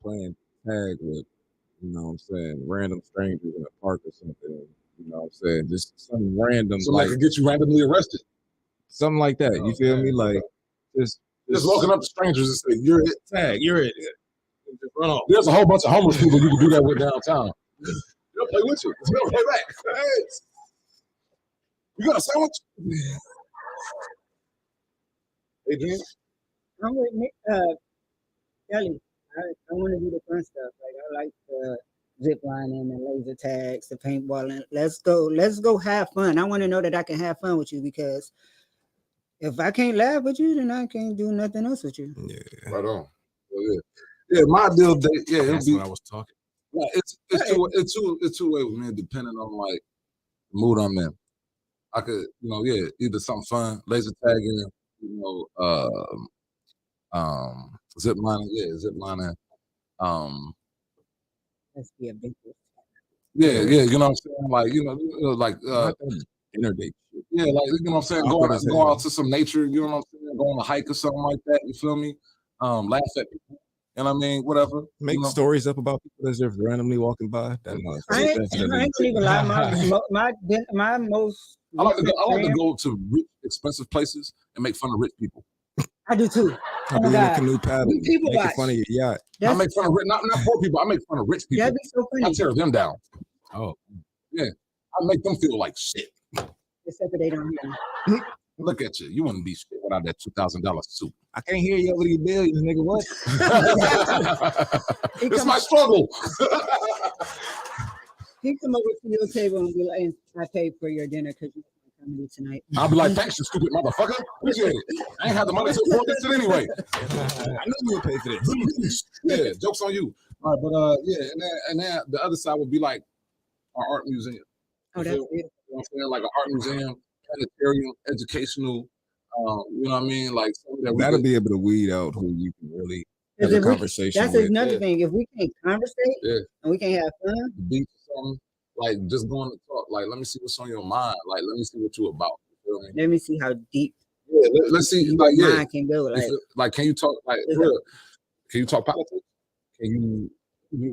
playing tag with, you know what I'm saying, random strangers in a park or something. You know what I'm saying, just some random, Something like could get you randomly arrested. something like that. You feel me? Like Just walking up to strangers and say, "You're it, tag, you're it." and just run off. There's a whole bunch of homeless people you can do that with downtown. They'll play with you. They'll play back. Hey, you got a sandwich? Adrian? I'm with Nick. Kelly. I want to do the fun stuff. Like I like the zip lining and laser tags, the paintballing. Let's go have fun. I want to know that I can have fun with you because if I can't laugh with you, then I can't do nothing else with you. Yeah. Right on. Well, yeah, my ideal date. Yeah, That's what I was talking. Yeah, it's two ways, man. Depending on like the mood I'm in, I could, either something fun, laser tagging, zip lining, Let's be a big deal. Yeah, you know what I'm saying, like dinner date. Yeah, like you know what I'm saying, go out to some nature, you know what I'm saying, go on a hike or something like that. You feel me? Laugh at people. And I mean, whatever. Make stories up about people as they're randomly walking by. I ain't even lie. My most. I like to go to rich, expensive places and make fun of rich people. I do too. I'll be in a canoe paddling, making fun of your yacht. I make fun of not poor people. I make fun of rich people. That'd be so funny. I tear them down. Oh, yeah. I make them feel like shit. Except for they don't hear me. Look at you. You wouldn't be shit without that $2,000 suit. I can't hear you over these billions, nigga. What? It's my struggle. He come over to your table and be like, I paid for your dinner because you comedy tonight. I'll be like, thanks, you stupid motherfucker. Appreciate it. I ain't had the money to afford this shit anyway. I know you would pay for this. Yeah, joke's on you. All right, but yeah, and then the other side would be like our art museum. Oh, that's beautiful. You know what I'm saying? Like an art museum, planetarium, educational. You know what I mean? Like something that we That'll could- be able to weed out who you can really have Because a if we- conversation That's with. another Yeah. thing. If we can't conversate Yeah. and we can't have fun, the beach or something. Like just going to talk. Like let me see what's on your mind. Like let me see what you about. You feel me? let me see how deep Yeah, let's see. your Like yeah, mind can go. like can you talk like It's for real? Can you talk politics? Can you?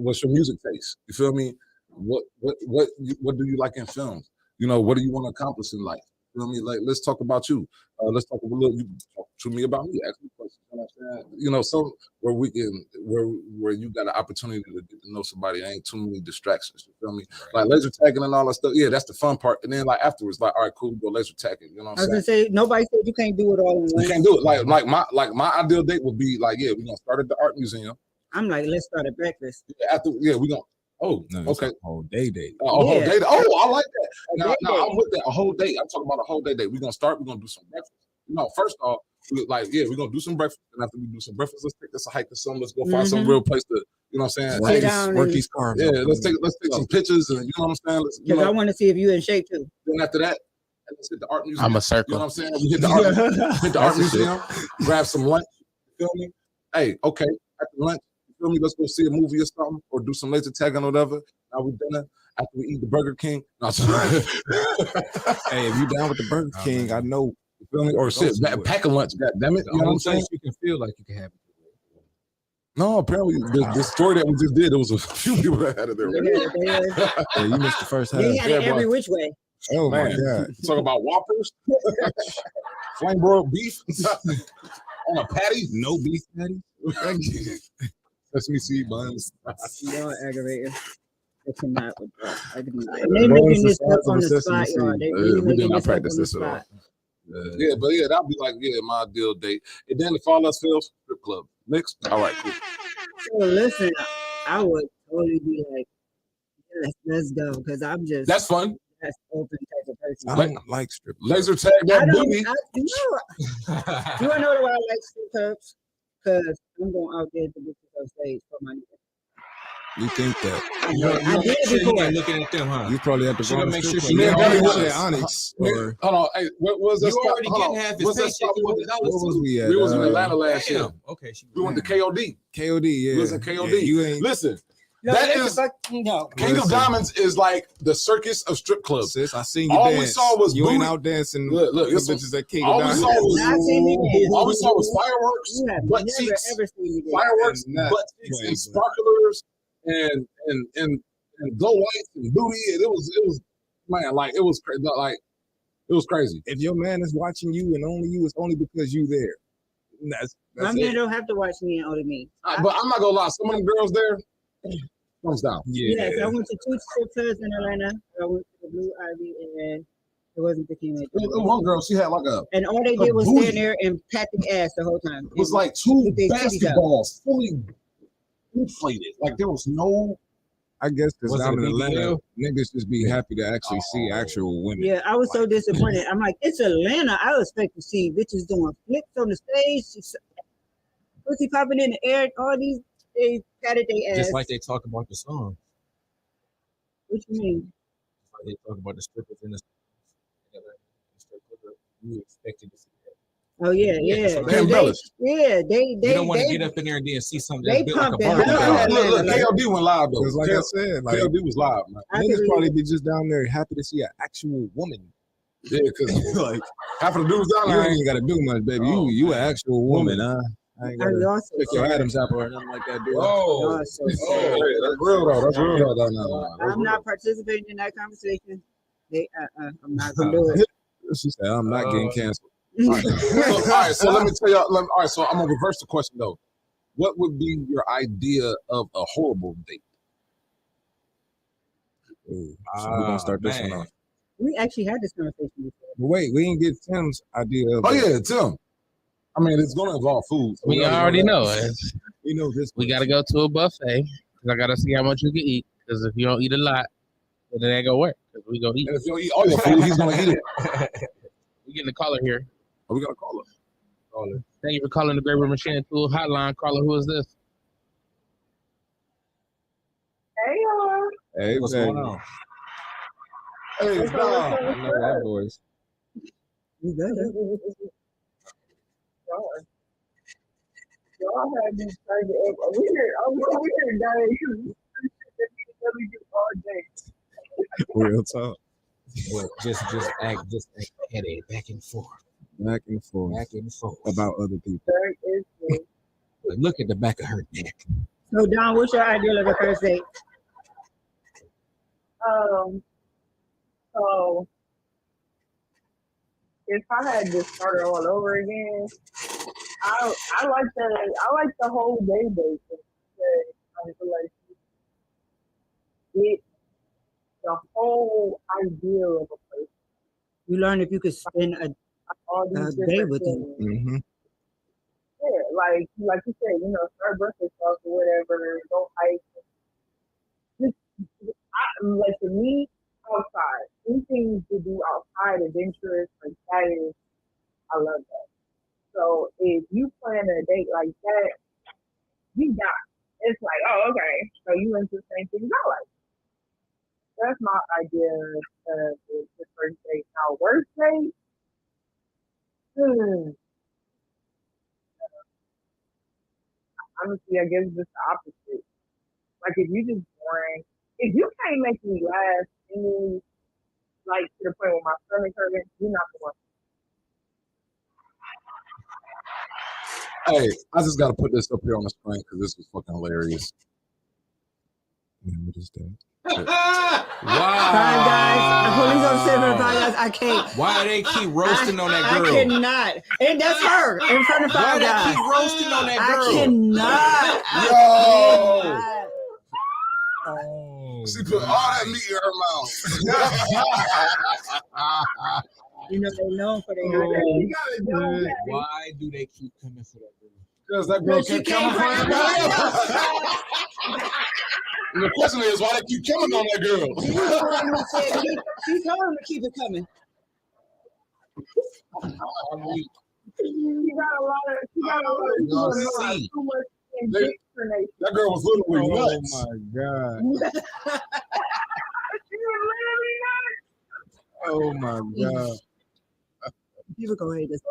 What's your music taste? You feel me? What do you like in films? You know, what do you want to accomplish in life? You know what I mean? Like, let's talk about you. Let's talk a little. You talk to me about me. Ask me questions. You know what I'm saying? You know, some where we can, where you got an opportunity to get to know somebody. There ain't too many distractions. You feel me? Like laser tagging and all that stuff. Yeah, that's the fun part. And then like afterwards, like, all right, cool, go laser tagging. You know what I I'm was saying? gonna say nobody said you can't do it all in one. You can't do it. Like my ideal date would be like, yeah, we're gonna start at the art museum. I'm like, let's start at breakfast. After, yeah, we're gonna. Oh, No, it's okay. a whole day date. A whole Yeah. day. Oh, I like that. Now, day now date. I'm with that. A whole day. I'm talking about a whole day. We're gonna start. We're gonna do some breakfast. You know, first off, we're gonna do some breakfast. And after we do some breakfast, let's take this a hike to some. Let's go find some real place to, you know what I'm saying? Sit Hey, down Work and- these cars. yeah, out. let's take some pictures and you know what I'm saying? Let's, you Because I know, want to see if you in shape too. then after that, let's hit the art museum. I'm a You know circle. what I'm saying? We hit the art museum, grab some lunch. You feel me? Hey, okay. After lunch, you feel me? Let's go see a movie or something, or do some laser tag or whatever. Now we dinner. After we eat the Burger King. No, Hey, if you down with the Burger King, I know. you feel me? Or shit, pack a lunch. God damn it. You know what I'm saying? You can feel like you can have it. No, apparently the story that we just did, there was a few people that had it there. Yeah, you missed the first half. They had it Yeah, every boy. which way. Oh my Man. god. Talk about Whoppers, flame broiled beef on a patty. No beef patty. Sesame seed buns. Y'all aggravating. They cannot with that. I can do that. Yeah, And they bones making the this size up of on a the sesame spot, y'all. seed. They We really did making not this up on practice the this at all. spot. Yeah, but yeah, that'd be like, yeah, my ideal date. And then if all else fails, strip club. Next. All right, cool. So listen, I would totally be like, let's go, because I'm just That's fun. that's open type of person. I don't like strip clubs. Laser tag I that don't. booty. You wanna know why I like strip clubs? Because I'm going out there to get to those stage for my. You think that? You I don't did make sure before. you ain't looking at them, huh? You probably have to She gonna make sure she Me and got Belly all was that. Onyx. Or Hold on. Hey, what was that You spot? already Hold getting on. half his What's that paycheck. spot? You want the dollars where was too? we at? We was in Atlanta last year. Damn. Okay, she We went to KOD. KOD. Yeah. We was in KOD. Yeah, you ain't. Listen, No, that that's is no. King of Listen. Diamonds is like the circus of strip clubs. Sis, I seen you All we dance. saw was you ain't booty. out dancing. Look, with this the one- bitches at King All of we saw Diamonds. Not seen me was dance. all we saw was fireworks, You have butt never cheeks, ever seen me dance. fireworks, And that butt cheeks, way, and but- sparklers, and glow lights and booty. And it was man, like it was crazy. If your man is watching you and only you, it's only because you there. That's My man it. don't have to watch me and only me. But I'm not gonna lie, some of them girls there, thumbs down. Yeah. Yes, I went to 2 strip clubs in Atlanta. I went to the Blue Ivy and it wasn't the King. One girl, she had like And all they a did was booty. stand there and pat the ass the whole time. it was like two With their titties out. basketballs fully inflated. Like there was no. I guess because Was it down a in big Atlanta, deal? niggas just be happy to actually see actual women. Yeah, I was so disappointed. I'm like, it's Atlanta. I expect to see bitches doing flips on the stage, pussy popping in the air. All these they patted their ass. Just like they talk about the song. What you mean? Just like they talk about the strippers in the strip club. You expected to see that. Oh yeah, Yeah, yeah. so they embellished. You don't want to get up in there and then see something that's they built like a pumped the Barbie hell out doll. of Look, Atlanta. KOD went live though. Because like I said, like KOD was live, man. I niggas could probably be- be just down there happy to see an actual woman. Yeah, because Like half of the dudes down you there ain't ain't. even gotta do much, baby. Oh, You an actual woman, huh? I ain't I gotta also pick your Adam's apple or nothing like that, dude. Oh, Y'all so hey, sad. that's real though. That's real though. No. I'm not participating in that conversation. I'm not gonna do it. She said, I'm not getting canceled. All right, so let me tell y'all. All right, so I'm gonna reverse the question though. What would be your idea of a horrible date? Ooh, so we're gonna start this one man. off. We actually had this conversation before. But wait, we didn't get Tim's idea of Oh yeah, Tim. I mean, it's gonna involve food. so We already know it. we know this. We got to go to a buffet because I got to see how much you can eat. Because if you don't eat a lot, So then that go work. We go eat. And if you don't eat all your food, he's gonna eat it. We getting the caller here. Are we gonna call him? Caller. Thank you for calling the Great River Machine Tool Hotline. Caller, who is this? Hey, y'all. Hey, What's baby. going on? Hey, What's Dom. up? I know that voice. You better. Y'all had me trying to. We here, guys. We do all day. Real talk. What? Just act headache back and forth, Back and forth back and forth. about other people. Third is good. But look at the back of her neck. So Don, what's your ideal of a first date? So if I had to start it all over again, I like the whole day basis. I feel like get the whole idea of a person. You learn if you could spend All a these day different with them. things. Mm-hmm. Yeah, like you said, start breakfast stuff or whatever, go hike. Just like for me, outside, anything to do outside, adventurous, like that is, I love that. So if you plan a date like that, you got it. It's like, oh, okay, so you into the same things I like. That's my idea of the first date. Now, worst date, honestly, I guess it's just the opposite. Like if you just boring, if you can't make me laugh, any like to the point where my stomach hurting, you're not the one. Hey, I just gotta put this up here on the screen because this was fucking hilarious. What is that? Five Guys. The police officer for the Five Guys. I can't. Why they keep roasting on that girl? I cannot. And that's her in front of Why Five they Guys. keep roasting on that girl? I cannot. Yo! Oh, She put all that meat in her mouth. You know they known for their Why do they keep coming for that girl? Because that girl She kept coming came for for that girl. And the question is, why they keep coming on that girl? She told him to keep it coming. She got a lot of too much indoctrination. That girl was literally nuts. Oh my god. She was literally nuts. Oh my god. People gonna hate this.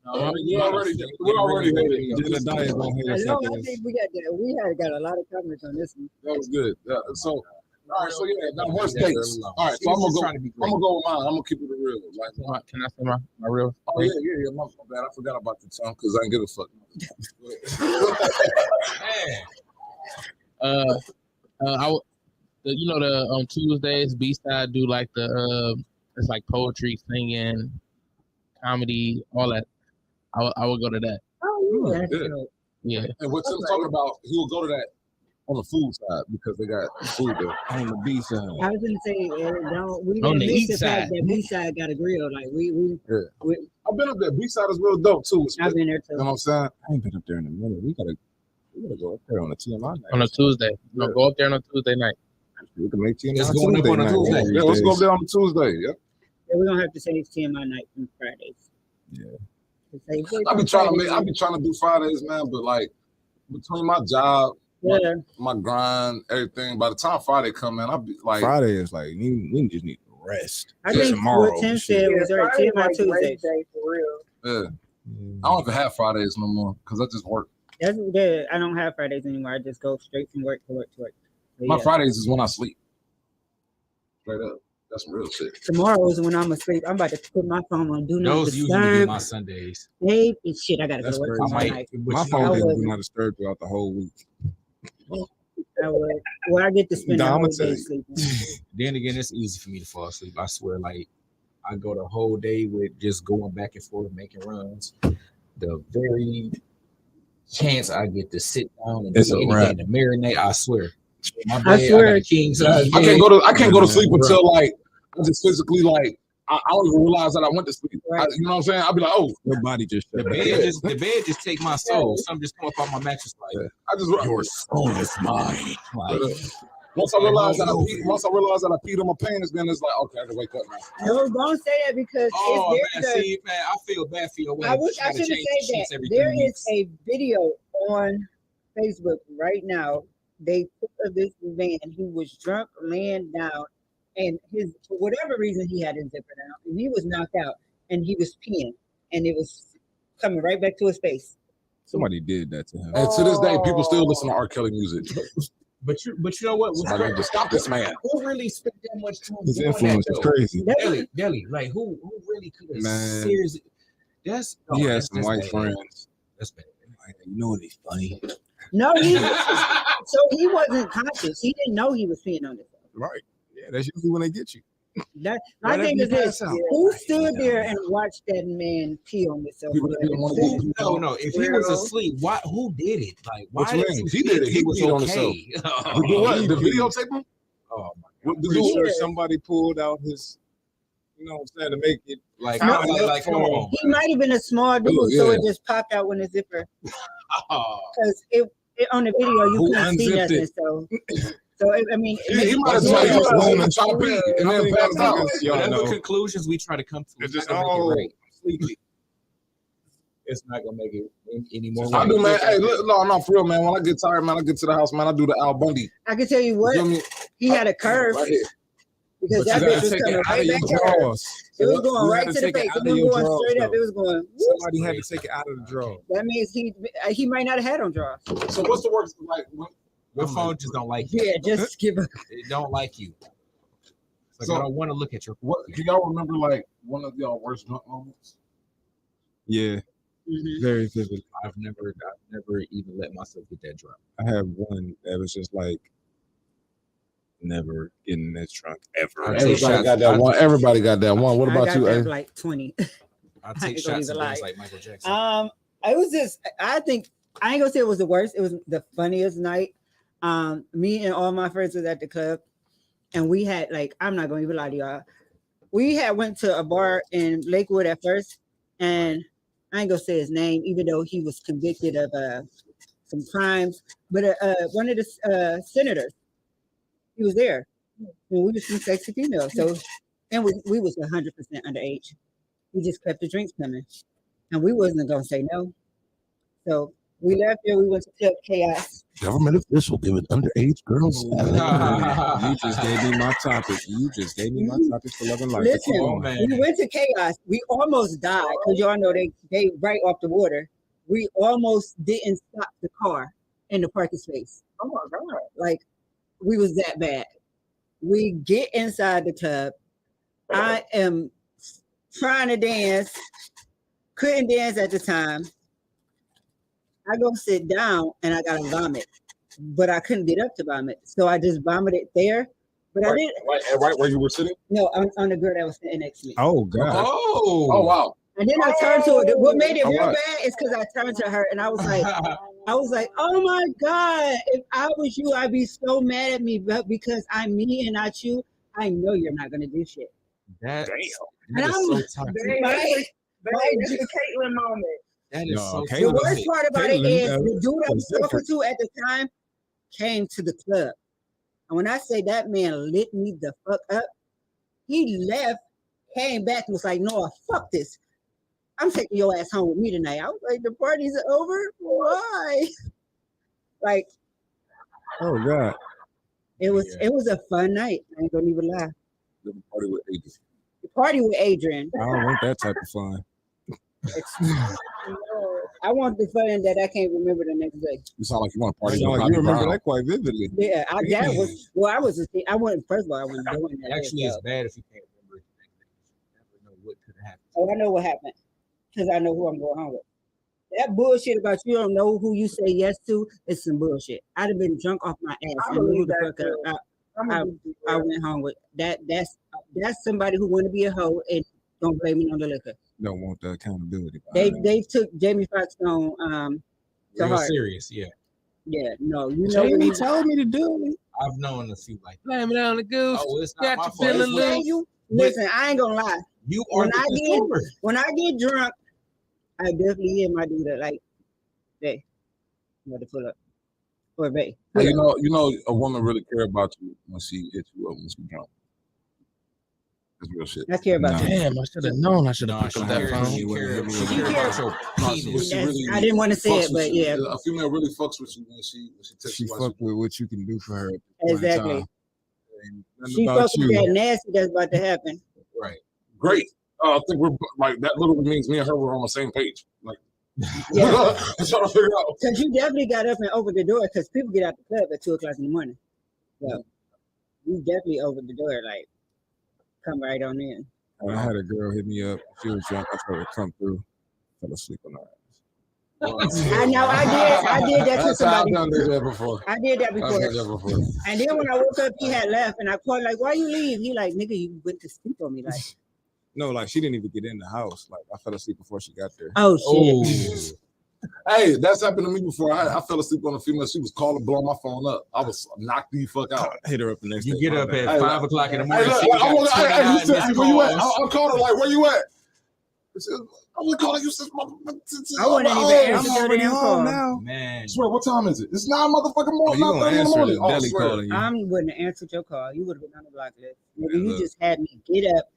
We already hate it. Just die is gonna hate us I know. after I this. think we got a lot of comments on this one. That was good. Yeah, so, all right, so yeah, now worst dates. All right, so I'm gonna go with mine. I'm gonna keep it real. Like, Can I say my real? oh yeah, my bad. I forgot about the tongue because I didn't give a fuck. On Tuesdays, B-side do like it's like poetry, singing, comedy, all that. I would go to that. Oh yeah. Good. Yeah. And what Tim's talking about, he will go to that on the food side because they got food there. On the B side. I was gonna say, we On didn't the miss east the fact side. that B side got a grill. Like we I've been up there. B side is real dope too. I've been there You know too. what I'm saying? I ain't been up there in a minute. We gotta go up there on a TMI night. On a Tuesday. No, go up there on a Tuesday night. We can make TMI It's going up on a night Tuesday. one of Yeah, these let's go up days. there on the Tuesday. Yeah. Yeah, we're gonna have to say it's TMI night from Fridays. Yeah. I be trying to do Fridays, man, but like between my job, my grind, everything. By the time Friday come in, I'll be like Friday is like we just need to rest. I think tomorrow what Tim and said shit. was right. Friday TMI like Tuesdays. race day for real. yeah. I don't even have Fridays no more because I just work. That's good. I don't have Fridays anymore. I just go straight from work to work to work. But My yeah. Fridays is when I sleep. Straight up. That's some real shit. Tomorrow is when I'm asleep. I'm about to put my phone on do not Those usually be disturb. my Sundays. Hey, shit, I gotta go That's to work crazy. tomorrow night. My phone didn't do not disturb throughout the whole week. I would. Well, I get to spend the I'ma whole tell day you. sleeping. Then again, it's easy for me to fall asleep. I swear, like I go the whole day with just going back and forth making runs. The very chance I get to sit down and It's do a anything to marinate, I swear. My I bed, swear. got a king size I bed. can't go to sleep until like I just physically like I don't even realize that I went to sleep. Right. You know what I'm saying? I'll be like, oh, Your body just The shut bed down. just take my soul. Something just come up on my mattress like I just your soul is mine. Like Once I realized that I peed on my pants, then it's like, okay, I can wake up now. No, don't say that because Oh it's man, see, man, I feel bad for your wife. I wish I should have said that. There is a video on Facebook right now. They took of this man. He was drunk, laying down, and for whatever reason he had his zipper down, and he was knocked out, and he was peeing, and it was coming right back to his face. Somebody did that to him. And to this day, people still listen to R. Kelly music. But you know what? Somebody had to stop this man. Who really spent that much time? His doing influence that, is though? crazy. Deli, like who really could have Man. seriously? He has some white bad. friends. That's bad. You know what he's funny. No, so he wasn't conscious. He didn't know he was peeing on himself. Right. Yeah, that's usually when they get you. That my Right thing after is you this: pass out. who stood there and watched that man pee on himself? No. If he was asleep, who did it? Like, why What you did mean? you He did it. think He was peed on okay? You do what? The videotape him? Oh my I'm pretty sure somebody pulled out his, you know what I'm saying, to make it like, No. like, come on. He might have been a small dude, so it just popped out when the zipper. Oh. Because it on the video you Who couldn't see unzipped nothing. it? So I mean, He might have tried to room and try to pee and How then many passed out. motherfuckers y'all Whatever know? conclusions we try to come to, It's it's just, not gonna make it right. sleepy. It's not gonna make it any more. I right. do, man. Hey, look, no, for real, man. When I get tired, man, I get to the house, man. I do the Al Bundy. I can tell you what, feel me? he had a curve Right here. because But that you gotta bitch was take coming it out right of your back to her. drawers. It was going You right had to the take it face. out It of wasn't your going drawers, straight up. though. It was going. whoop. Somebody had to take it out of the drawer. That means he might not have had on drawers. So what's the worst? Like, Your phone just don't like you. Yeah, just give up. It don't like you. It's like, So- I don't want to look at your. what do y'all remember? Like one of y'all worst drunk moments? Yeah, very vivid. I've never even let myself get that drunk. I have one that was just like never getting this drunk ever. Everybody got that one. Everybody got that one. What I about got you, that A? like 20. I ain't take gonna shots even of dance lie. like Michael Jackson. It was just, I think, I ain't gonna say it was the worst. It was the funniest night. Me and all my friends was at the club, and we had like, I'm not gonna even lie to y'all. We had went to a bar in Lakewood at first, and I ain't gonna say his name, even though he was convicted of some crimes. But one of the senators, he was there, and we was some sexy females. So, and we was 100% underage. We just kept the drinks coming, and we wasn't gonna say no. So we left there. We went to Club Chaos. Government official giving underage girls. You just gave me my topic. You just gave me my topic for love and life. But keep Listen, going. we went to Chaos. We almost died because y'all know they right off the water. We almost didn't stop the car in the parking space. Oh my God. Like we was that bad. We get inside the club. I am trying to dance, couldn't dance at the time. I go sit down and I got to vomit, but I couldn't get up to vomit, so I just vomited there. But I didn't. Right where you were sitting. No, on the girl that was sitting next to me. Oh God. Oh wow. And then I turned to her. What made it real what? bad is because I turned to her and I was like, oh my God, if I was you, I'd be so mad at me, but because I'm me and not you, I know you're not gonna do shit. That And is I'm- so toxic. It's the Caitlyn moment. That is No, so Caitlyn- The toxic. worst part about it Caitlyn, is the dude I was was talking different. to at the time came to the club. And when I say that man lit me the fuck up, he left, came back and was like, no, fuck this. I'm taking your ass home with me tonight. I was like, the party's over? Why? Like, Oh God. it was a fun night. I ain't gonna even lie. Little party with ages. The party with Adrian. I don't want that type of fun. I want the fun that I can't remember the next day. You sound like you want to party Sound with like you Bobby remember Brown. that quite vividly. Yeah, that was well. I was I wasn't. First of all, I wasn't doing that. Actually, day, it's so. bad if you can't remember it. You never know what could happen. Oh, I know what happened because I know who I'm going home with. That bullshit about you don't know who you say yes to is some bullshit. I'd have been drunk off my ass. I And knew believe the that fuck too. up. I'm I- gonna do I that. went home with that. That's somebody who want to be a hoe and don't blame me on the liquor. Don't want the accountability. They took Jamie Foxx on to Real heart. serious, yeah. Yeah, no, you know what Jamie he told me to do it. I've known a few like that. Blame it on the goose. Oh, it's Got not my you fault. feeling It's loose. when you, Listen, I ain't gonna lie. you are When the I get- consumer. When I get drunk, I definitely hear my dude like, hey, you got to pull up. or Bay. Hey, you know, a woman really care about you when she hits you up when she drunk. That's real shit. I care about you. Damn, I should have known. I should have picked up that phone. She I didn't want to say it, but yeah. A female really fucks with you when she takes She you. fuck with what you can do for her. Exactly. She fucks with that nasty that's about to happen. Right. Great. I think we're like that. Literally means me and her were on the same page. Like, yeah. I'm trying to figure out. Because you definitely got up and opened the door because people get out the club at 2:00 in the morning. So you definitely opened the door, like, come right on in. I had a girl hit me up. She was drunk. I told her to come through. Fell asleep on her ass. I know. I did that to somebody. I've done that before. I did that before. And then when I woke up, he had left, and I called like, "Why you leave?" He like, "Nigga, you went to sleep on me." Like, no, like she didn't even get in the house. Like I fell asleep before she got there. Oh shit. Hey, that's happened to me before. I fell asleep on a female. She was calling, blowing my phone up. I was knocked the fuck out. I hit her up the next day. You get up at Hey, 5 o'clock in the morning. Hey, where you at? I called her like, where you at? I was calling you since I wouldn't even answer I'm already home now. Man, Swear, what time is it? It's 9 motherfucking morning. Oh, you gonna answer the belly calling you. I wouldn't have answered your call. You would have been on the block list. Maybe you just had me get up.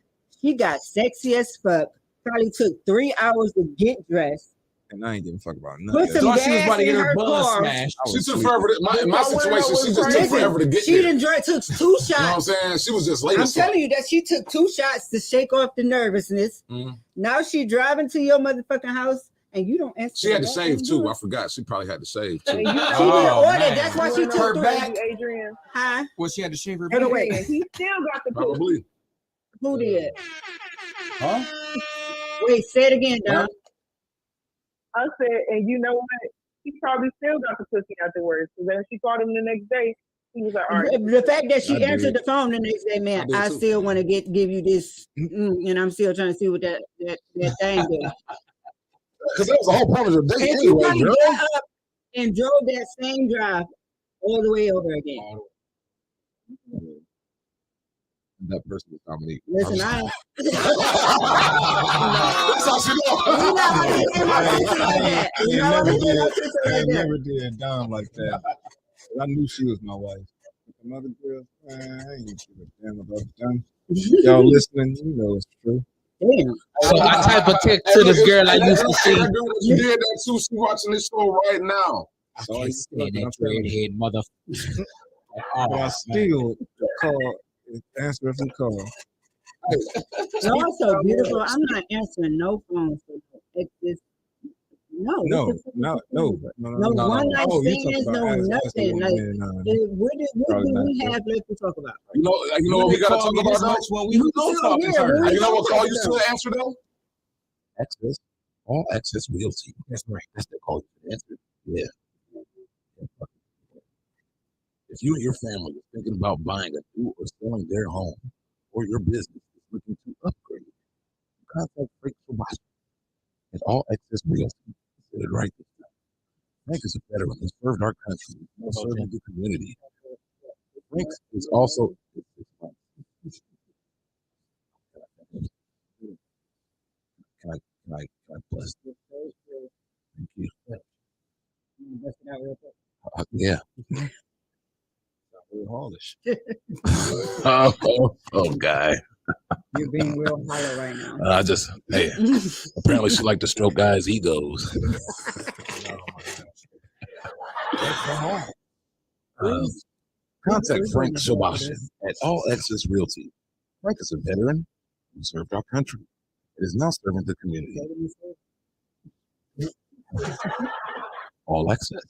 She got sexy as fuck. Probably took 3 hours to get dressed. And I ain't giving a fuck about Put nothing. some thought she was gas about to get in her her buzz car. smashed. She took forever. In my situation, she just took forever to get She there. done took 2 shots. You know what I'm saying? She was just late. I'm telling you that she took 2 shots to shake off the nervousness. Now she driving to your motherfucking house and you don't answer. She had to shave too. I forgot. She probably had to shave too. She didn't order. That's why she You took know, 3. back, Adrian. Huh? well, she had to shave her Hold on, back. wait. He still got the pussy. Probably. Who did? Huh? Wait, say it again, Don. I said, and you know what? He probably still got the pussy afterwards. So then she called him the next day. He was like, all right. The fact that she I answered did. the phone the next day, man, I I did too. still want to give you this, and I'm still trying to see what that thing did. Because that was the whole point of the date And she anyway, probably girl. got up and drove that same drive all the way over again. That person was Dominique. Listen, That's how she I never did Dom like that. I knew she was my wife. The other girl, man, I ain't give a damn about them. Y'all listening, you know it's true. damn. So I type a text to this girl I used to see. You did that too. She watching this show right now. I So can't stand that redhead mother. But I still call, answer every call. Y'all so beautiful. I'm not answering no phone. It's just no. No, One night Oh, you stands, talking no about nothing. Like, what do we have left to talk about? You know what we gotta talk about now? Well, we don't talk to her. You know what call you still answer though? Access, all access realty. That's right. That's the call you answer. Yeah. If you and your family are thinking about buying a new or selling their home, or your business is looking to upgrade, contact Frank Washington at All Access Realty. Get it right this time. Frank is a veteran who served our country and serving the community. Frank is also Can I bless? Thank you. Yeah. Oh, guy. You're being real hollow right now. I just, hey, apparently she liked to stroke guys' egos. Contact Frank Shabash at All Access Realty. Frank is a veteran who served our country. It is now serving the community. All Access.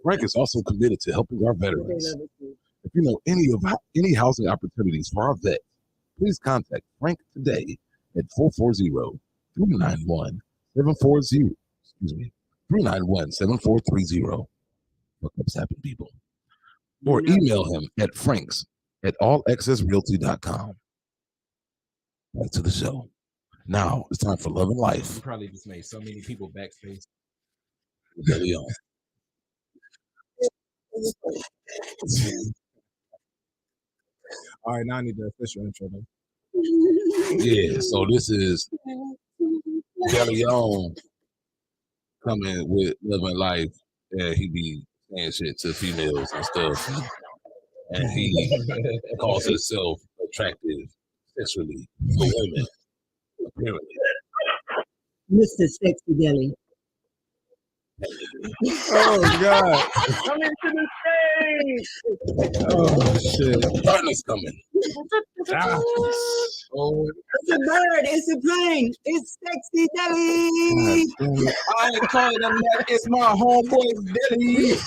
Frank is also committed to helping our veterans. If you know any housing opportunities for our vets, please contact Frank today at 440-391-740. Excuse me, 391-7430. Hookups happen, people. Or email him at franks@allaccessrealty.com. Back to the show. Now it's time for Love and Life. You probably just made so many people backspace. There we are. All right, now I need the official intro though. Yeah, so this is DeLeon coming with living life, and he be saying shit to females and stuff, and he calls himself attractive sexually for women, apparently. Mr. Sexy Deli. Oh God! Coming to the stage. Oh shit! Partner's coming. Oh, It's a bird. It's a plane. It's Sexy Deli. I ain't calling him that. It's my homeboy Deli.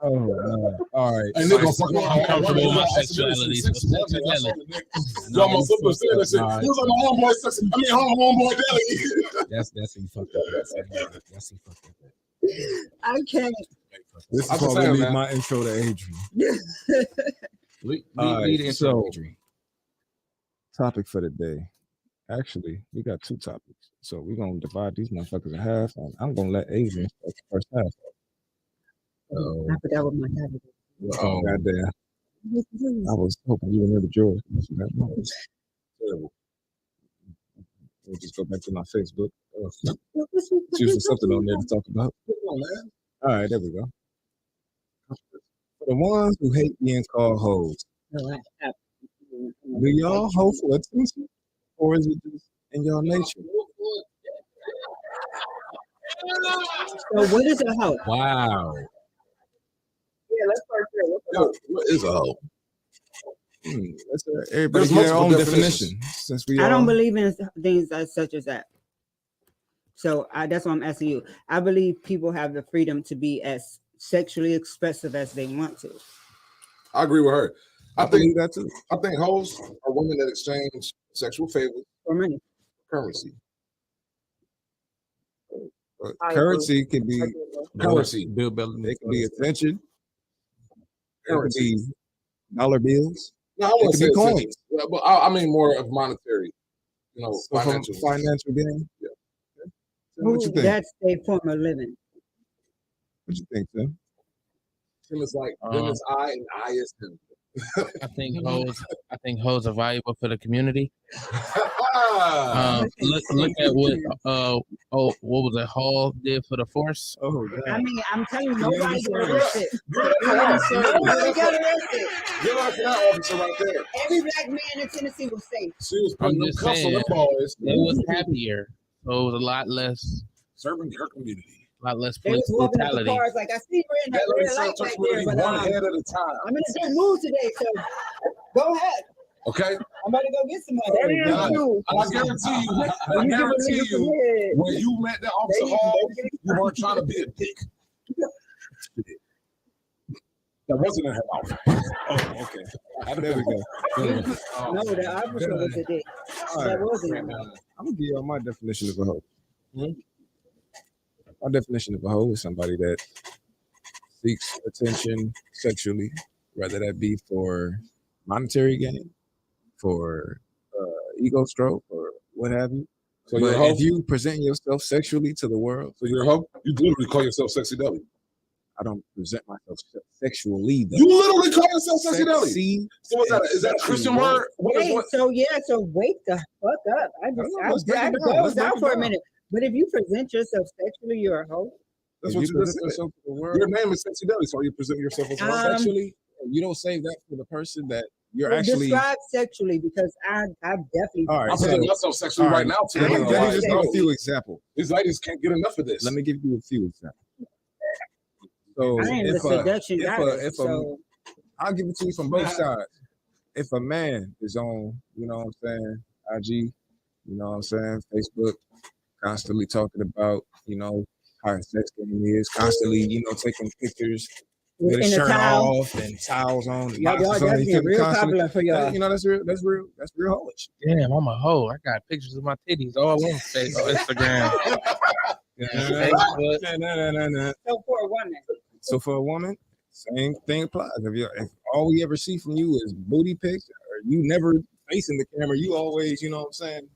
oh man! All right. And nigga, fuck Uncomfortable with my sexuality. So Sexy Deli. Y'all my sister said that shit. He was on my homeboy section. I mean, homeboy Deli. That's he fucked up. That's he fucked up. I can't. This is I'm why just we saying, leave man. my intro to Adrian. Lead All the right, intro, so Adrian. topic for the day. Actually, we got two topics, so we're gonna divide these motherfuckers in half, and I'm gonna let Adrian start the first half. I forgot what my topic is. Oh goddamn! I was hoping you remember yours. We'll just go back to my Facebook. It's usually something on there to talk about. All right, there we go. For the ones who hate being called hoes, do y'all hoe for attention, or is it just in your nature? So what is a hoe? Wow. Yeah, let's start there. Yo, what is a hoe? Let's everybody There's get their multiple own definitions. definition. Since we I all, don't believe in things such as that. So that's why I'm asking you. I believe people have the freedom to be as sexually expressive as they want to. I agree with her. I believe that too. I think hoes are women that exchange sexual favors For money. for currency. But currency can be Currency. Bill Bellamy. It can be attention. It can Currency. be dollar bills. No, I It wouldn't can say be attention. coins. Yeah, but I mean more of monetary. You know, So from financial. financial gain. Yeah. So what you think? That's a form of living. What you think, Tim? Tim is like them is I and I is him. I think hoes are valuable for the community. Ah, Look at what what was it Hall did for the force. Oh I God. mean, I'm telling you, nobody got Give arrested. it up for that officer. Nobody got arrested. Give it up for that officer right there. Every black man in Tennessee was safe. She was I'm putting them just cuffs on saying, them boys. it was happier, so it was a lot less Serving her community. police They was walking up the brutality. cars like, I see we're in That that lady red said light touch right community there, but one head at a time. I'm in a good mood today, so go ahead. Okay? I'm about to go get some That money. is true. And I guarantee you, when you met that officer Hall, you weren't trying to be a dick. That wasn't in her mouth. Oh, okay. There we go. No, the officer was a dick. All That right. wasn't it. I'm gonna give y'all my definition of a hoe. My definition of a hoe is somebody that seeks attention sexually, whether that be for monetary gain, for ego stroke, or what have you. So But you're a hoe? if you present yourself sexually to the world, So you're a hoe? You literally call yourself Sexy Deli. I don't present myself sexually. Though. You literally call yourself Sexy Deli. Sexy. So is that a Christian word? What is Hey, what? so wake the fuck up. I Let's break it down. Let's closed break out it for a down. minute. But if you present yourself sexually, you're a hoe. That's If what you you present just said. yourself to the world Your name is Sexy Deli, so you present yourself as a hoe. sexually, you don't say that for the person that you're Well, actually. describe sexually because I definitely. All right, I'm so- presenting myself sexually all right now. Let me, I let know. me just give a few examples. These ladies can't get enough of this. Let me give you a few examples. So I ain't the seduction goddess, so I'll give it to you from both sides. If a man is on, you know what I'm saying, IG, you know what I'm saying, Facebook, constantly talking about, you know, how his sex game is, constantly, you know, taking pictures with his in a shirt towel. off and towels on. Y'all boxers on, that's he getting feeling real constantly- popular for y'all. You know, that's real hoish. Damn, I'm a hoe. I got pictures of my titties all on Instagram. Facebook. Nah. So for a woman, So for a woman, same thing applies. If all we ever see from you is booty pics, or you never facing the camera, you always, you know what I'm saying,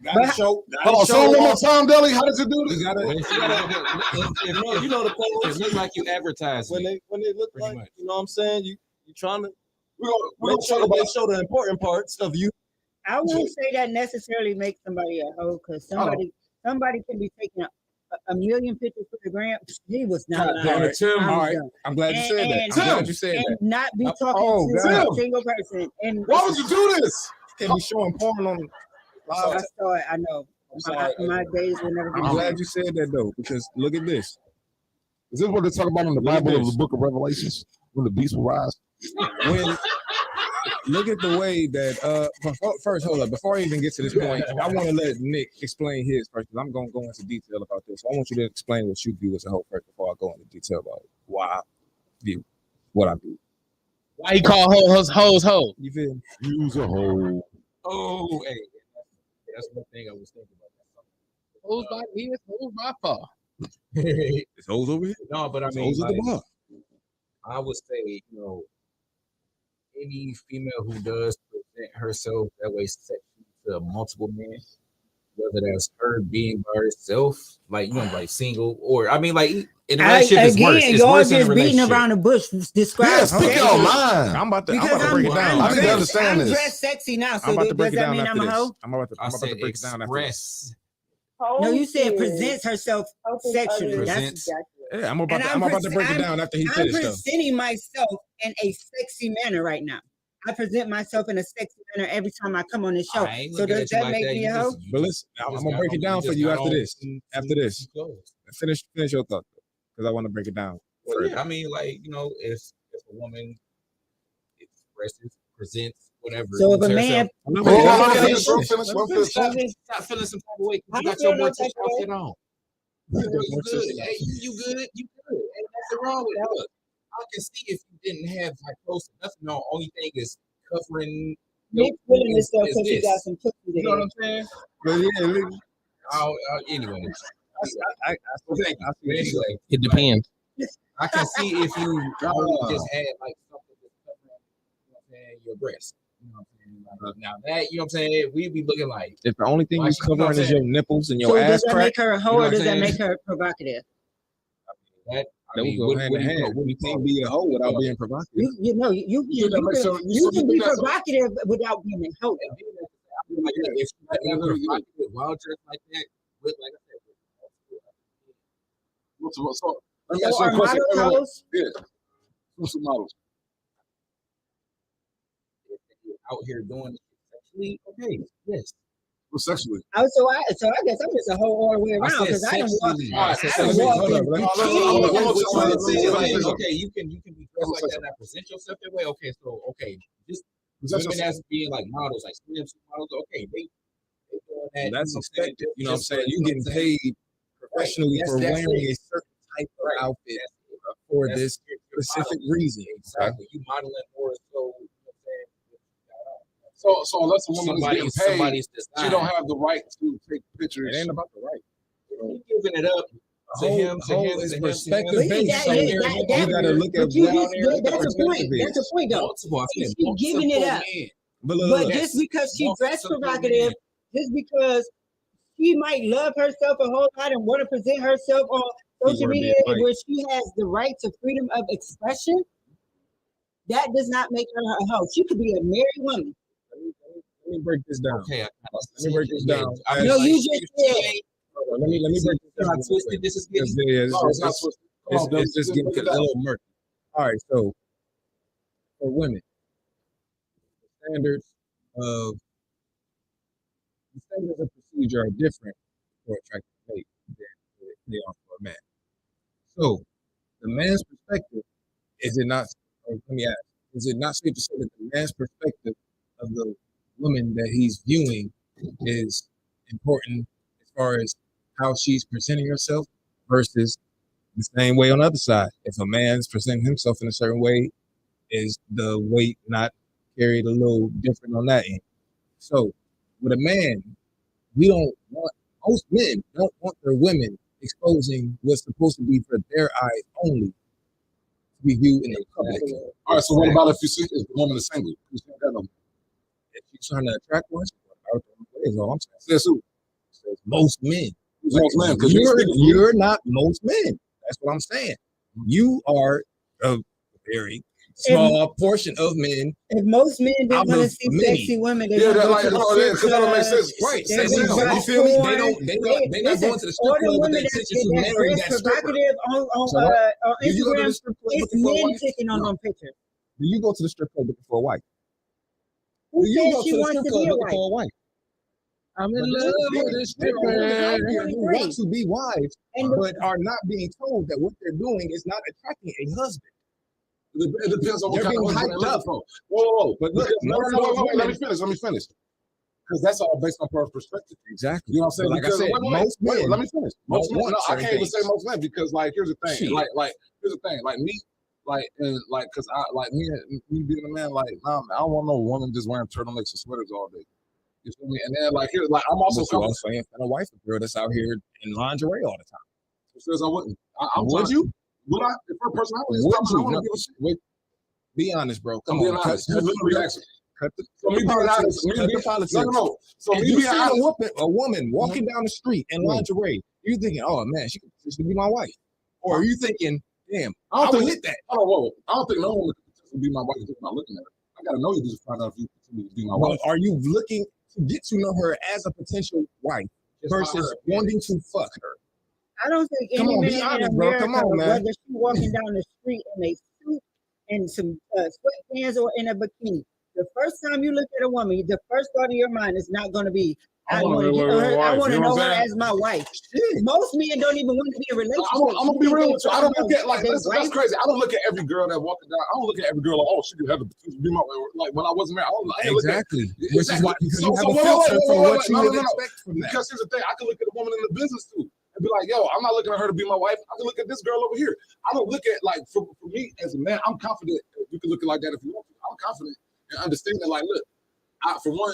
Gotta show. Hold on, show one more time, Deli. How did you do this? You gotta. You know the clothes. It look like you advertising. When they look like, much. you know what I'm saying? You trying to We're gonna make sure talk they about. show the important parts of you. I wouldn't say that necessarily makes somebody a hoe, because somebody can be taking a million pictures for the gram. He was not All lying. right, Tim. I'm All right. done. I'm glad you said that. I'm glad you said and that. not be talking Oh, to God. a single person. And Why would you do this? Can't be showing porn on. I saw it. I know. My days will never be. I'm glad you said that though, because look at this. Is this what they talk about in the Bible of the Book of Revelations when the beast will rise? When look at the way that first, hold up, before I even get to this point, I want to let Nick explain his first, because I'm gonna go into detail about this. I want you to explain what you view as a whole first before I go into detail about why I view what I view. Why he call hoes hoe? You feel me? Use a hole. Oh, hey, that's one thing I was thinking about. Hoes by here, hoes by far. It's hoes over here. No, but I It's mean, hoes at the bar. I would say, any female who does present herself that way sexually to multiple men, whether that's her being by herself, like like single, or I mean, like in a relationship, it's worse. It's y'all worse in a just beating relationship. around the bush. Describe. Yeah, speak your mind. I'm about to Because break it down. I need to understand I'm this. dressed sexy now, so I'm about to does break it that down mean after I'm a this. hoe? I'm about I to said break it down after this. express. No, you said presents herself sexually. Presents. Yeah, I'm about to break it down after he I'm finished though. presenting myself in a sexy manner right now. I present myself in a sexy manner every time I come on this show. I ain't So looking does at you that like make that. me You a hoe? just- But listen, I'm just gonna got break on- it down you for just you got after on this. some After this, clothes. finish your thought because I want to break it down. Well, yeah, I mean, like if a woman expresses, presents, whatever. So if a man, Stop feeling some type of way. You got your mortician outfit on. You good? Hey, you good? You good? Ain't nothing wrong with that. Look, I can see if you didn't have like close to nothing. No, only thing is covering. Nick's feeling himself because he got this. some pussy You know what I'm there. saying? But yeah, Anyway. I Anyway, It depends. I can see if you only just had like something that's covering, your breast. You know what I'm saying? Like, now that, you know what I'm saying, we be looking like. if the only thing you covering is your nipples and your So ass does that crack, make her a hoe You know or what does I'm that saying? make her provocative? That would go hand in hand. You can't be a hoe without being provocative. You know, you can be provocative without being a hoe. Like, if you have a provocative wild dress like that, with like I said, Let me So ask you are a question. model hoes? Yeah. What's the models? if you're out here doing it sexually, okay, yes. Well, sexually. Oh, so I guess I'm just a hoe all the way I around said because I don't walk. sexually. All right, I so said let me- hold hold up, up, let me- hold up, hold hold up, up, what hold you up, trying to say? hold up, Like, hold up. okay, you can be dressed like that and present yourself that way. Okay, so just Present women yourself. as being like models, like swimsuit models. Okay, they doing that. That's you know what I'm saying? expected. You know what I'm Just saying? for- You know getting what I'm saying? paid professionally Right. for That's wearing it. a certain type of Right. outfit for That's- this you're specific modeling. reason. Exactly. You modeling more so. You know what I'm saying? So unless a woman is getting paid, somebody's she don't have the right to take pictures. It ain't about the right. You giving it up to him, to him, is to him, perspective to him. based. So You you gotta look at That's a point. That's a point, though. Multiple. I said She's giving it up. But But just because she dressed provocative, just because she might love herself a whole lot and want to present herself on social Keyword media being where she has the right to freedom of expression, that does not make her a hoe. She could be a married woman. Let me break this down. Okay, Let me break this down. No, you just said. Let me break this down. Twisted. This is Because it's just getting a little murky. All right, so for women, the standards of procedure are different for attractive mate than they are for a man. So the man's perspective, is it not, or let me ask, is it not safe to say that the man's perspective of the woman that he's viewing is important as far as how she's presenting herself versus the same way on the other side? If a man's presenting himself in a certain way, is the weight not carried a little different on that end? So with a man, most men don't want their women exposing what's supposed to be for their eyes only to be viewed in the public. All right, so what about if the woman is single? Who's got no- If she's trying to attract one, is all I'm saying. Says who? says most men. Most men, because you're not most men. That's what I'm saying. You are a very small portion of men. If most men didn't want to see sexy women, they would go to the strip club. Right. They So would you feel me? porn. They're not going to the strip club with the intention to marry that stripper. Provocative on Instagram, it's men clicking on them pictures. Do you go to the strip club looking for a wife? Who said she wants to be a wife? I'm in love with this stripper who want to be wives, but are not being told that what they're doing is not attracting a husband. It depends on what kind of husband they're looking for. Whoa. But look, let me finish. Because that's all based on personal perspective. Exactly. You know what I'm saying? Like because, I said, most men. Let me finish. Most men. No, I can't even say things. most men because, like, here's the thing. Here's the thing. Like me, because me being a man, like, nah, I don't want no woman just wearing turtlenecks and sweaters all day. You feel me? And then, like, here's, like, I'm also ain't a wife a girl that's out here in lingerie all the time. Who says I wouldn't? Would you? Would I? If her personality is Would you? I wouldn't give a shit. Wait, be honest, bro. Come I'm on. being honest. You literally asked me. So me being honest, No. So if me you being see honest, a woman walking down the street in lingerie, you thinking, oh man, she could be my wife, or are you thinking, damn, I would hit that? Oh, I don't think no one could be my wife just by looking at her. I gotta know you just to find out if you could be my wife. Are you looking to get to know her as a potential wife versus wanting to fuck her? I don't think any man in America, whether she's walking down the street in a suit and some sweatpants or in a bikini, the first time you look at a woman, the first thought in your mind is not going to be, I want to know her as my wife. Most men don't even want to be in a relationship. I'm gonna be real with you. I don't look at that's crazy. I don't look at every girl that walking down. I don't look at every girl like, oh, she could have to be my wife. Like when I wasn't married, I don't like exactly. Which is why because you have a filter for what you would expect from that. Because here's the thing, I can look at a woman in the business too and be like, yo, I'm not looking at her to be my wife. I can look at this girl over here. I don't look at like for me as a man, I'm confident you can look at it like that if you want to. I'm confident and understand that, like, look, for one,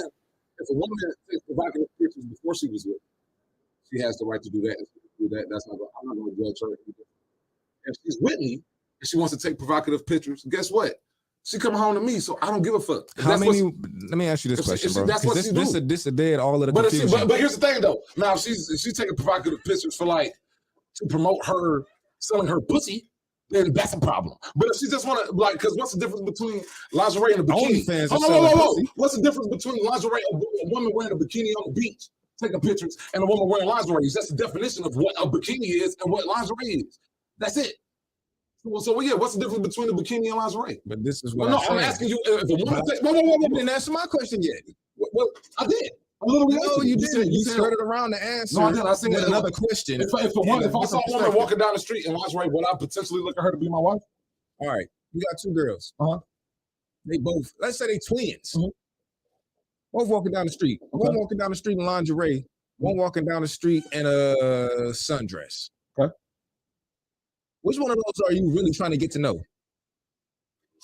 if a woman takes provocative pictures before she was with, she has the right to do that. That's not. I'm not going to judge her. If she's with me and she wants to take provocative pictures, guess what? She come home to me, so I don't give a fuck. Let me ask you this question, bro. That's what she do. This a dead all of the confusion. But here's the thing, though. Now, if she's taking provocative pictures for like to promote her selling her pussy, then that's a problem. But if she just want to, like, because what's the difference between lingerie and a bikini? Whoa. What's the difference between lingerie, a woman wearing a bikini on the beach, taking pictures, and a woman wearing lingerie? That's the definition of what a bikini is and what lingerie is. That's it. So yeah, what's the difference between a bikini and lingerie? But this is what I'm asking you. If a woman you didn't answer my question yet. Well, I did. No, you didn't. You skirted around the answer. No, I didn't. I said another question. If I saw a woman walking down the street in lingerie, would I potentially look at her to be my wife? All right, you got two girls. They both, let's say they twins. Both walking down the street. One walking down the street in lingerie. One walking down the street in a sundress. Okay. Which one of those are you really trying to get to know?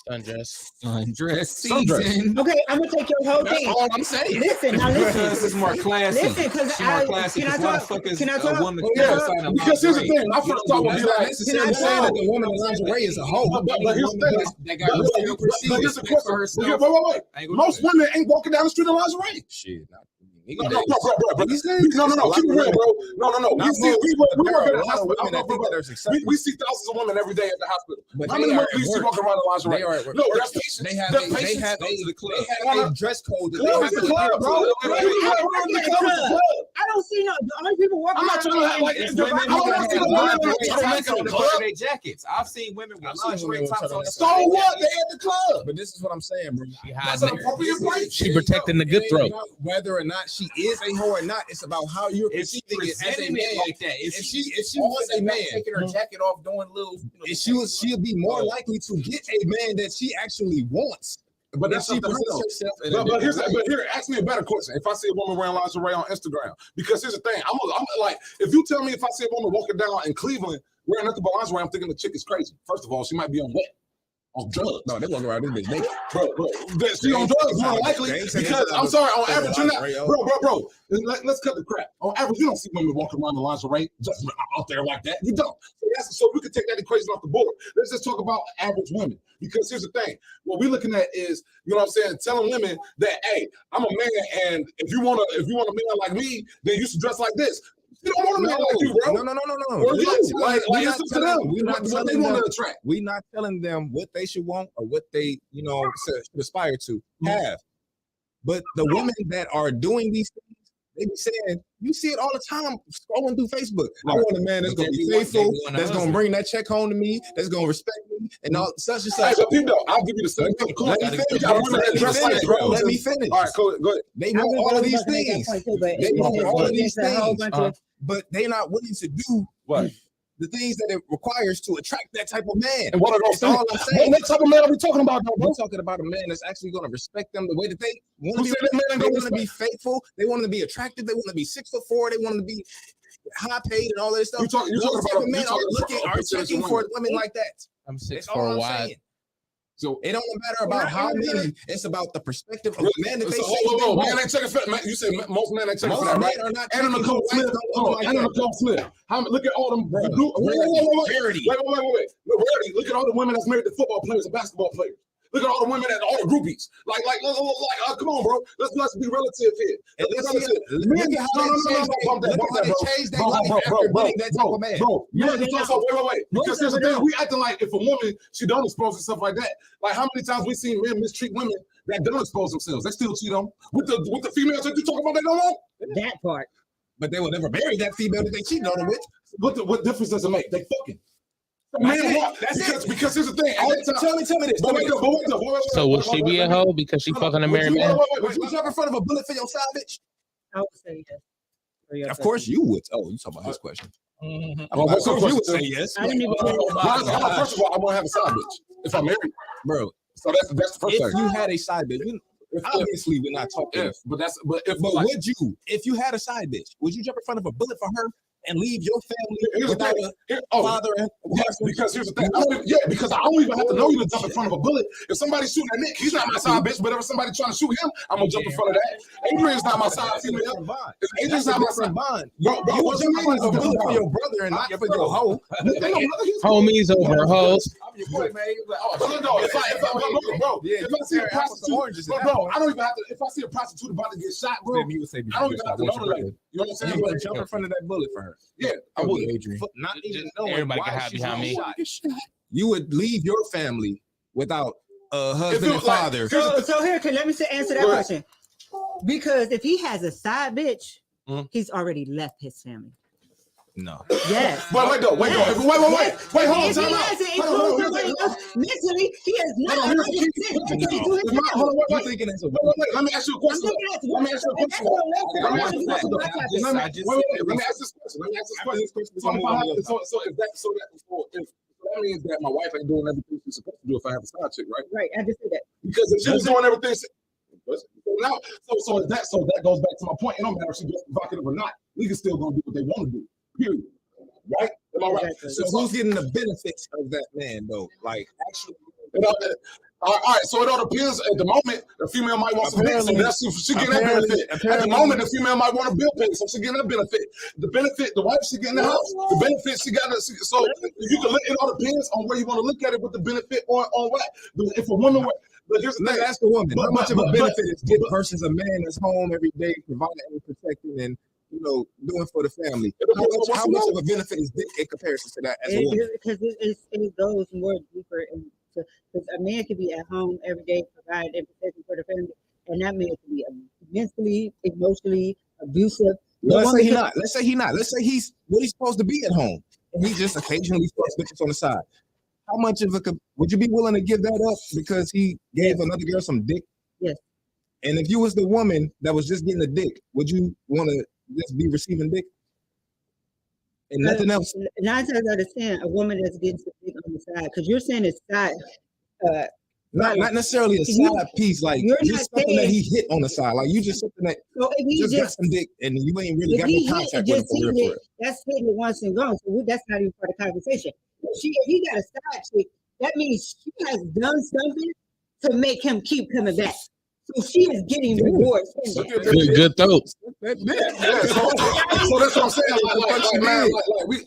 Sundress season. Okay, I'm gonna take your whole thing. That's all I'm saying. Listen, now listen. This is more classy. Listen, because can I talk? Because here's the thing. My first thought would be like, necessarily saying that the woman in lingerie is a hoe. But here's the thing. But here's the question. Wait. Most women ain't walking down the street in lingerie. Shit. No, keep it real, bro. No. We see thousands of women every day at the hospital. But how many women do you see walking around in lingerie? No, there's patients. They have a club. They have a dress code. Club is the club, bro. I don't see no. The only people walking. I'm not trying to act like it's women. I don't want to see the women on the club. Their jackets. I've seen women with lingerie tops on. So what? They at the club. But this is what I'm saying, bro. That's an appropriate place. She protecting the good throat. Whether or not she is a hoe or not, it's about how you're perceiving it as a man. Like that. If she was a man, taking her jacket off, doing little, she'll be more likely to get a man that she actually wants. But that's something else. But here, ask me a better question. If I see a woman wearing lingerie on Instagram, because here's the thing, I'm like, if you tell me if I see a woman walking down in Cleveland wearing nothing but lingerie, I'm thinking the chick is crazy. First of all, she might be on wet off drugs. No, they walk around this bitch naked. Bro, she on drugs more likely because I'm sorry, on average, you're not, bro. Let's cut the crap. On average, you don't see women walking around the lingerie just out there like that. You don't. So we could take that equation off the board. Let's just talk about average women. Because here's the thing, what we're looking at is, you know what I'm saying, telling women that, hey, I'm a man, and if you want a man like me, then you should dress like this. You don't want a man like you, bro. No. Or We're not telling them what they should want or what they, should aspire to have. But the women that are doing these things, they be saying, you see it all the time scrolling through Facebook. I want a man that's going to be faithful, that's going to bring that check home to me, that's going to respect me, and all such and such. Hey, but I'll give you the same thing. Let me finish. All right, go ahead. They want all of these things. But they're not willing to do what? The things that it requires to attract that type of man. And what are those things? All I'm saying. What type of man are we talking about, though, bro? We're talking about a man that's actually going to respect them the way that they want to be. They want to be faithful. They want to be attractive. They want to be 6'4". They want to be high paid and all that stuff. You're talking about men are checking for women like that. I'm 6'4" wide. So it don't matter about how many. It's about the perspective of the man that they say. Man ain't checking for that. You say most men ain't checking for that, right? And Nicole Flip. Look at all them. Wait. Look at all the women that's married to football players and basketball players. Look at all the women and all the groupies. Come on, bro. Let's be relative here. Wait. Because here's the thing. We acting like if a woman, she don't expose herself like that. Like how many times we seen men mistreat women that don't expose themselves? They still cheat on with the females that you talk about. They don't want that part. But they will never marry that female that they cheated on with. What difference does it make? They fucking. Because here's the thing. Tell me this. So will she be a hoe because she fucking a married man? Would you jump in front of a bullet for your side bitch? I would say yes. Of course you would. Oh, you talking about his question? Of course you would say yes. I didn't even First of all, I want to have a side bitch if I'm married, bro. So that's the first thing. If you had a side bitch, obviously we're not talking. Yes, but would you, if you had a side bitch, would you jump in front of a bullet for her and leave your family without a father? Yes, because here's the thing. Because I don't even have to know you to jump in front of a bullet. If somebody's shooting at Nick, he's not my side bitch. But if somebody trying to shoot him, I'm gonna jump in front of that. Adrian's not my side female. Adrian's not my side bond. Bro, you would jump in front of a bullet for your brother and not for your hoe. Homies over hoes. If I see a prostitute, bro, I don't even have to. If I see a prostitute about to get shot, bro, I don't even have to know the lady. You know what I'm saying? You would jump in front of that bullet for her. Yeah, I would. Adrian. Not even knowing everybody why can hide behind me. You would leave your family without a husband and father. So here, let me answer that question. Because if he has a side bitch, he's already left his family. No. Yes. Wait, hold on, time out. Mentally, he is not. Hold on, wait. Let me ask you a question. Let me ask this question. So if that means that my wife ain't doing everything she's supposed to do if I have a side chick, right? Right, I just said that. Because if she was doing everything, so that goes back to my point. It don't matter if she's provocative or not. Niggas still gonna do what they want to do. Period. Right? Am I right? Exactly. So who's getting the benefits of that man though? Like actually, all right. So it all depends. At the moment, the female might want some dick, so that's she getting that benefit. At the moment, the female might want a bill pay, so she getting that benefit. The benefit, the wife she getting the house. The benefit she got. So you can look. It all depends on where you want to look at it with the benefit on what. If a woman. But here's the thing. Ask a woman. How much of a benefit is dick versus a man that's home every day, providing and protecting and doing for the family? How much of a benefit is dick in comparison to that as a woman? Because it goes more deeper because a man can be at home every day, providing and protecting for the family, and that man can be mentally, emotionally abusive. Let's say he's not. Let's say he's supposed to be at home, and he just occasionally fucks bitches on the side. How much of would you be willing to give that up because he gave another girl some dick? Yes. And if you was the woman that was just getting the dick, would you want to just be receiving dick and nothing else? 9 times out of 10, a woman that's getting some dick on the side, because you're saying it's side. Not necessarily a side piece, like just something that he hit on the side, like you just something that just got some dick and you ain't really got no contact with him for real. That's hitting it once and gone. So that's not even part of the conversation. If he got a side chick that means she has done something to make him keep coming back. So she is getting rewards. Good thoughts. Yeah. So that's what I'm saying.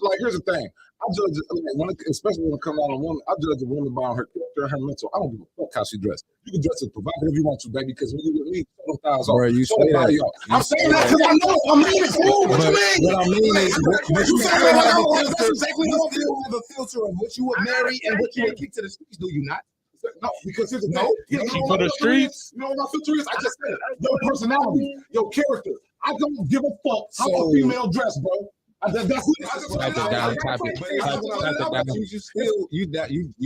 Like, here's the thing. I judge, especially when it comes out on women, I judge a woman by her character and her mental. I don't give a fuck how she dressed. You can dress as provocative you want to, baby, because when you with me, so thighs off. You so the body off. I'm saying that because I know. I mean it, fool. What you mean? What I mean is, you still have a filter of what you would marry and what you would kick to the streets, do you not? No, because here's the thing. For the streets. You know what my filter is? I just said it. Your personality, your character. I don't give a fuck how a female dress, bro. You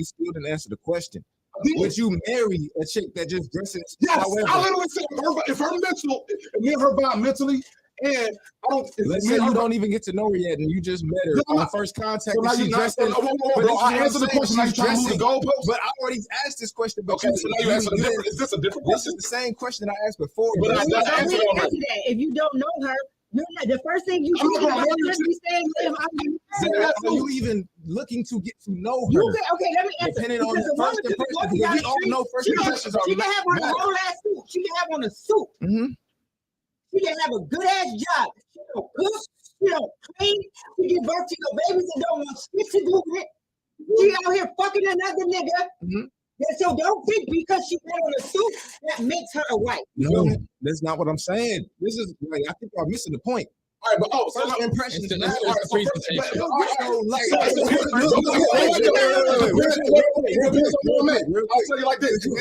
still didn't answer the question. Would you marry a chick that just dresses? Yes, however, I literally said if her mental, if me and her vibe mentally, and I don't. Let's say you don't even get to know her yet, and you just met her on first contact. So she dressed in. I answered the question. Now you trying to move the goalpost? But I already asked this question. Okay, so now you answer the different. Is this a different question? This is the same question I asked before. But I answered that. If you don't know her. The first thing you do is are you even looking to get to know her? Okay, let me answer. Depending on the first impression, because we all know first impressions are. She can have on a whole ass suit. She can have on a suit. She can have a good ass job. She don't cook. She don't clean. She give birth to your babies and don't want shit to do with it. She out here fucking another nigga. So don't think because she had on a suit that makes her a wife. No, that's not what I'm saying. This is like I think y'all missing the point. All right, but first impressions. I'll tell you like this. You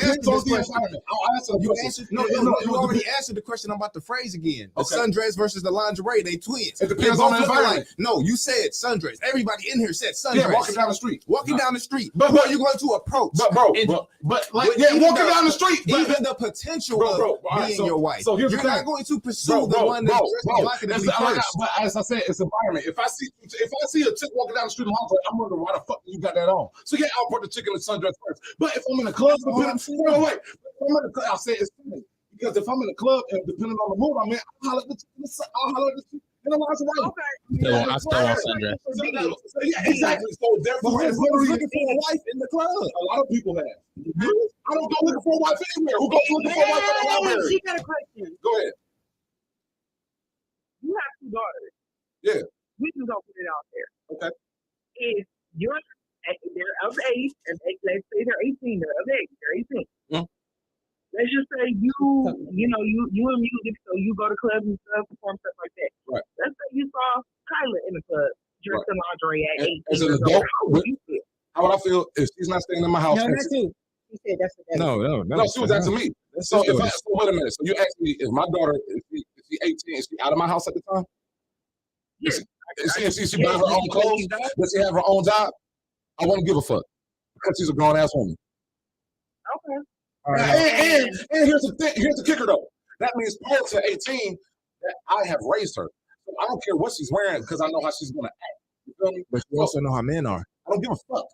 already answered the question. I'm about to phrase again. The sundress versus the lingerie, they twins. It depends on the environment. No, you said sundress. Everybody in here said sundress. Yeah, walking down the street. Walking down the street. But who are you going to approach? Walking down the street. Even the potential of being your wife. So you're not going to pursue the one that's provocatively first. But as I said, it's environment. If I see a chick walking down the street in lingerie, I'm wondering why the fuck you got that on. So yeah, I'll put the chick in the sundress first. But if I'm in a club, I'll say it's funny. Because if I'm in a club and depending on the mood I'm in, I'll holler at the chick in the lingerie. I still want sundress. Yeah, exactly. So therefore, it's literally looking for a wife in the club. A lot of people have. I don't go looking for a wife anywhere. Who goes looking for a wife in the library? She got a question. Go ahead. You have 2 daughters. Yeah. We can go put it out there. Okay. If they're of age, and let's say they're 18, they're of age, they're 18. Let's just say you in music, so you go to clubs and stuff, perform stuff like that. Right. Let's say you saw Kyla in the club, dressed in lingerie at 18. As an adult, how would you feel? How would I feel if she's not staying in my house? No, that's you. She said that's what that No, she was asking me. So wait a minute. So you asked me, is my daughter, is she 18? Is she out of my house at the time? Yes. Is she buying her own clothes? Does she have her own job? I won't give a fuck because she's a grown ass woman. Okay. And here's the kicker though. That means prior to 18, that I have raised her. So I don't care what she's wearing because I know how she's gonna act. You feel me? But you also know how men are. I don't give a fuck.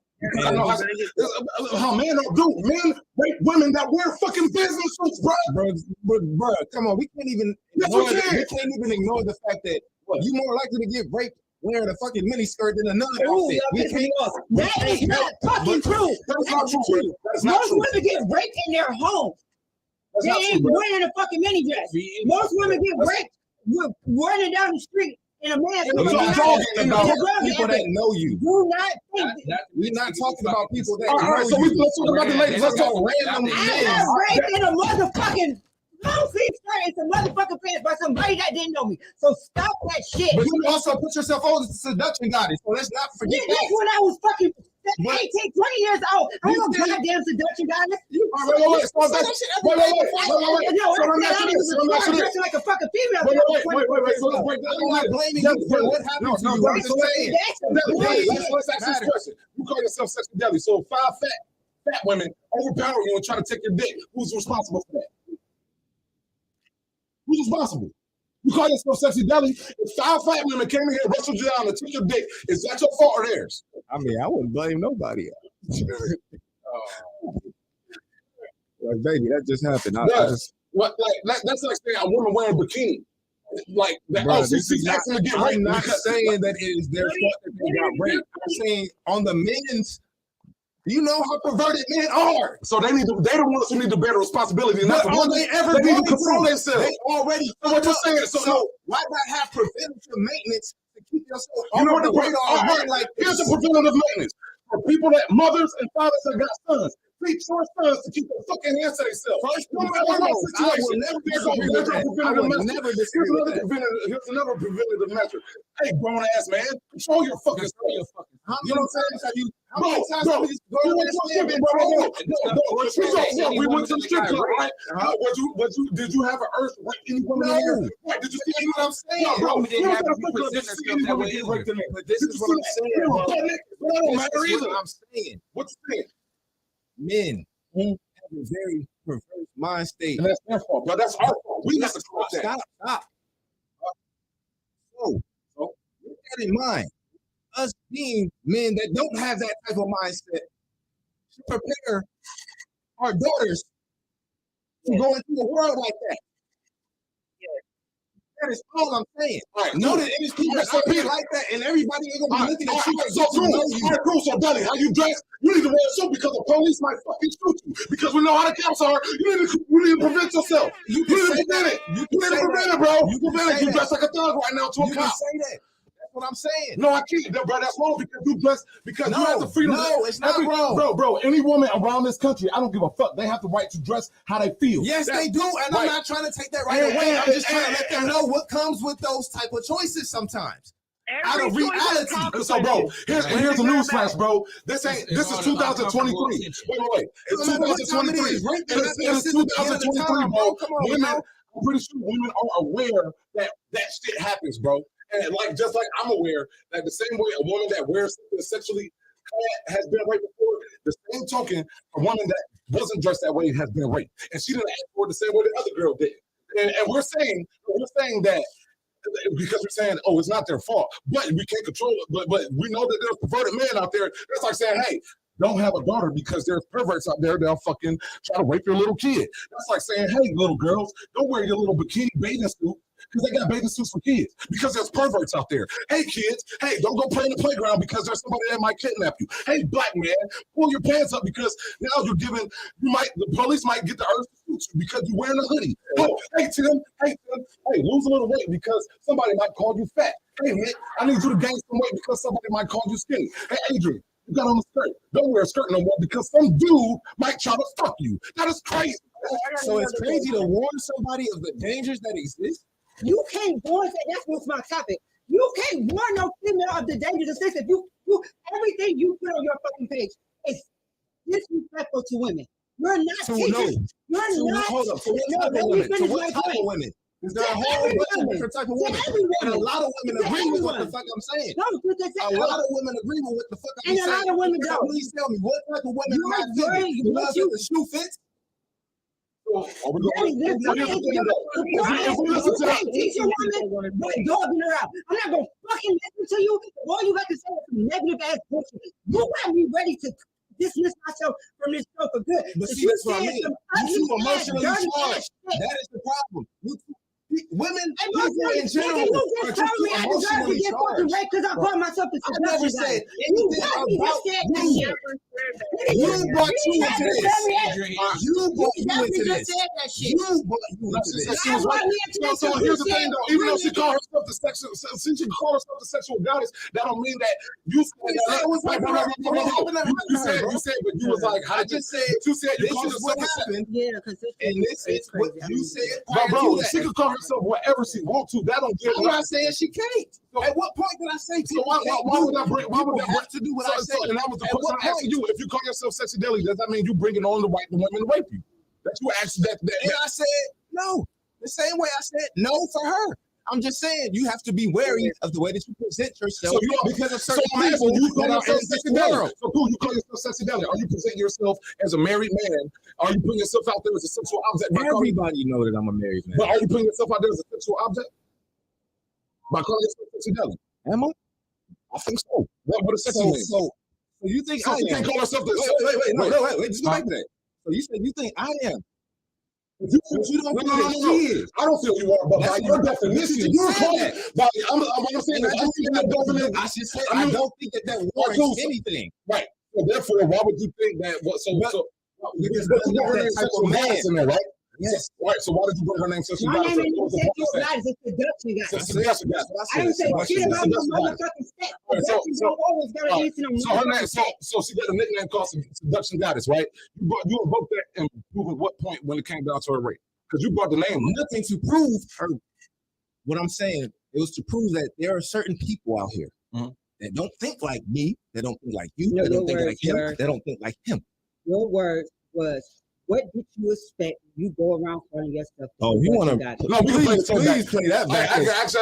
I know how men don't do. Men rape women that wear fucking business suits, bro. Come on, we can't even. We can't even ignore the fact that you more likely to get raped wearing a fucking mini skirt than another outfit. That is not fucking true. That's not true. Most women get raped in their home. They ain't wearing a fucking mini dress. Most women get raped running down the street in a man's people that know you. Do not think we're not talking about people that know you. All right, so let's talk about the ladies. Let's talk random men. I got raped in a motherfucking long-sleeve skirt and some motherfucking pants by somebody that didn't know me. So stop that shit. But you also put yourself on as a seduction goddess, so let's not forget that. That's when I was fucking 18, 20 years old. I'm no goddamn seduction goddess. Wait. Like a fucking female. Wait. So let's break that. I'm not blaming you for what happened to you. Let's ask this question. You call yourself sexually deadly. So 5 fat women overpower you and try to take your dick. Who's responsible for that? Who's responsible? You call yourself sexy deli. If 5 fat women came in here, wrestled you down, and took your dick, is that your fault or theirs? I mean, I wouldn't blame nobody. Like, baby, that just happened. That's like saying a woman wearing a bikini. Like that. Bro, she's asking to get raped. I'm not saying that it is their fault that they got raped. I'm saying on the men's Do you know how perverted men are? So they're the ones who need to bear the responsibility. Not But the are women. they ever They need to going control to? themselves. They already What you're saying. So why not have preventative maintenance to keep yourself You know on what the radar of men like here's this? the preventative maintenance. For people that mothers and fathers that got sons, teach your sons to keep their fucking hands to themselves. First No and matter what foremost, I will situation, never there's disagree with that. I preventative will measure. never disagree with that. Here's another preventative measure. Hey, grown ass man, control your fucking self. How You know many what I'm times have you? How Bro, many times bro, have these we grown went ass to a men strip been club, told? we went to the strip club, right? Did you have an urge to rape any woman in here? Right, did you see any what I'm saying? No, bro, Women didn't we have was to at a strip club, represent did you see themselves any that woman way get either. raped in there? But this Did is you what see I'm that? saying, We were bro. butt naked, but that don't matter This is either. what I'm saying. What you saying? Men have a very perverse mind state. And that's their fault, bro. That's our fault. We got to stop that. Stop. So with that in mind, us being men that don't have that type of mindset to prepare our daughters to go into the world like that. That is all I'm saying. Right, Know cool. that it is people Right, so out there Peter. like that, and everybody ain't gonna be looking at you So to know you. all right, cool. So, Belly, how you dress? You need to wear a suit because the police might fucking shoot you. Because we know how the cops are. You need to prevent yourself. You need to prevent it. You need to prevent it, bro. You prevent it. You dress like a thug right now to a You cop. can say that. That's what I'm saying. No, I can't, bro. That's wrong because you dress because you have the freedom. No, it's not wrong. Bro. Any woman around this country, I don't give a fuck. They have the right to dress how they feel. Yes, they do, and I'm not trying to take that right away. I'm just trying to let them know what comes with those type of choices sometimes. Out of reality. So, bro, here's a news flash, bro. This is 2023. Wait. It's 2023. It's 2023, bro. Women, I'm pretty sure women are aware that shit happens, bro. And just like I'm aware that the same way a woman that wears something sexually has been raped before, the same token, a woman that wasn't dressed that way has been raped, and she didn't ask for it the same way the other girl did. And we're saying that because we're saying, oh, it's not their fault, but we can't control it. But we know that there's perverted men out there. That's like saying, hey, don't have a daughter because there's perverts out there that'll fucking try to rape your little kid. That's like saying, hey, little girls, don't wear your little bikini bathing suit because they got bathing suits for kids because there's perverts out there. Hey, kids, hey, don't go play in the playground because there's somebody that might kidnap you. Hey, black man, pull your pants up because now the police might get the urge to shoot you because you're wearing a hoodie. Oh, hey, Tim, lose a little weight because somebody might call you fat. Hey, Nick, I need you to gain some weight because somebody might call you skinny. Hey, Adrian, you got on a skirt. Don't wear a skirt no more because some dude might try to fuck you. That is crazy. So it's crazy to warn somebody of the dangers that exist. You can't warn that. That's what's my topic. You can't warn no female of the dangers of sex if you everything you put on your fucking page is disrespectful to women. You're not teaching. You're not. Hold up. So what type of women? Is there a whole bunch of different type of women? And a lot of women agree with what the fuck I'm saying. A lot of women agree with what the fuck I'm saying. And a lot of women don't. Please tell me what type of women are not fitting? The ones that the shoe fits? If we listen to that, teach a woman what dogging her out. I'm not gonna fucking listen to you. All you got to say is some negative ass bullshit. You got me ready to dismiss myself from this show for good. But see, that's what I mean. You too emotionally charged. That is the problem. Women, people in general, are too emotionally charged. Because I call myself a I never said anything about you. You brought you into this. You brought you into this. You brought you into this. So here's the thing, though. Even though she called herself the sexual goddess, that don't mean that you said that. You said, but you was like, I just said, you said you this called is what yourself. Yeah, because and this is what you said. Bro, she could call herself whatever she wants to. That don't give. I'm not saying she can't. At what point did I say? So why would that bring? Why would that have to do what I say? And that was the question I asked you. If you call yourself sexy deli, does that mean you bringing on the white women to rape you? That you asked that. And I said no. The same way I said no for her. I'm just saying you have to be wary of the way that you present yourself because of certain people you call that are yourself in sexy this deli. world. So cool, you call yourself sexy deli. Are you presenting yourself as a married man? Are you putting yourself out there as a sexual object? Everybody know that I'm a married man. But are you putting yourself out there as a sexual object? By calling yourself sexy deli? Am I? I think so. What a sexy man? So you think I am? You can't call yourself the wait. Just go back to that. So you said you think I am. You don't feel that she is. I don't feel you are, but by your definition, you're calling. I'm saying that I just said I don't think that warrants anything. Right. So therefore, why would you think that? What? So because you got her name sexual goddess in there, right? Yes. Right. So why did you bring her name sexual goddess? My name is sexual goddess. It's seduction goddess. Seduction goddess. I didn't say shit about no motherfucking sex. Seduction don't always got an answer on so her name. So she got a nickname called seduction goddess, right? You invoked that and proved at what point when it came down to her rape? Because you brought the name. Nothing to prove her. What I'm saying, it was to prove that there are certain people out here that don't think like me, that don't think like you, that don't think like him, that don't think like him. Your words was, what did you expect? You go around calling yourself. Oh, you want to? No, please play that back. That's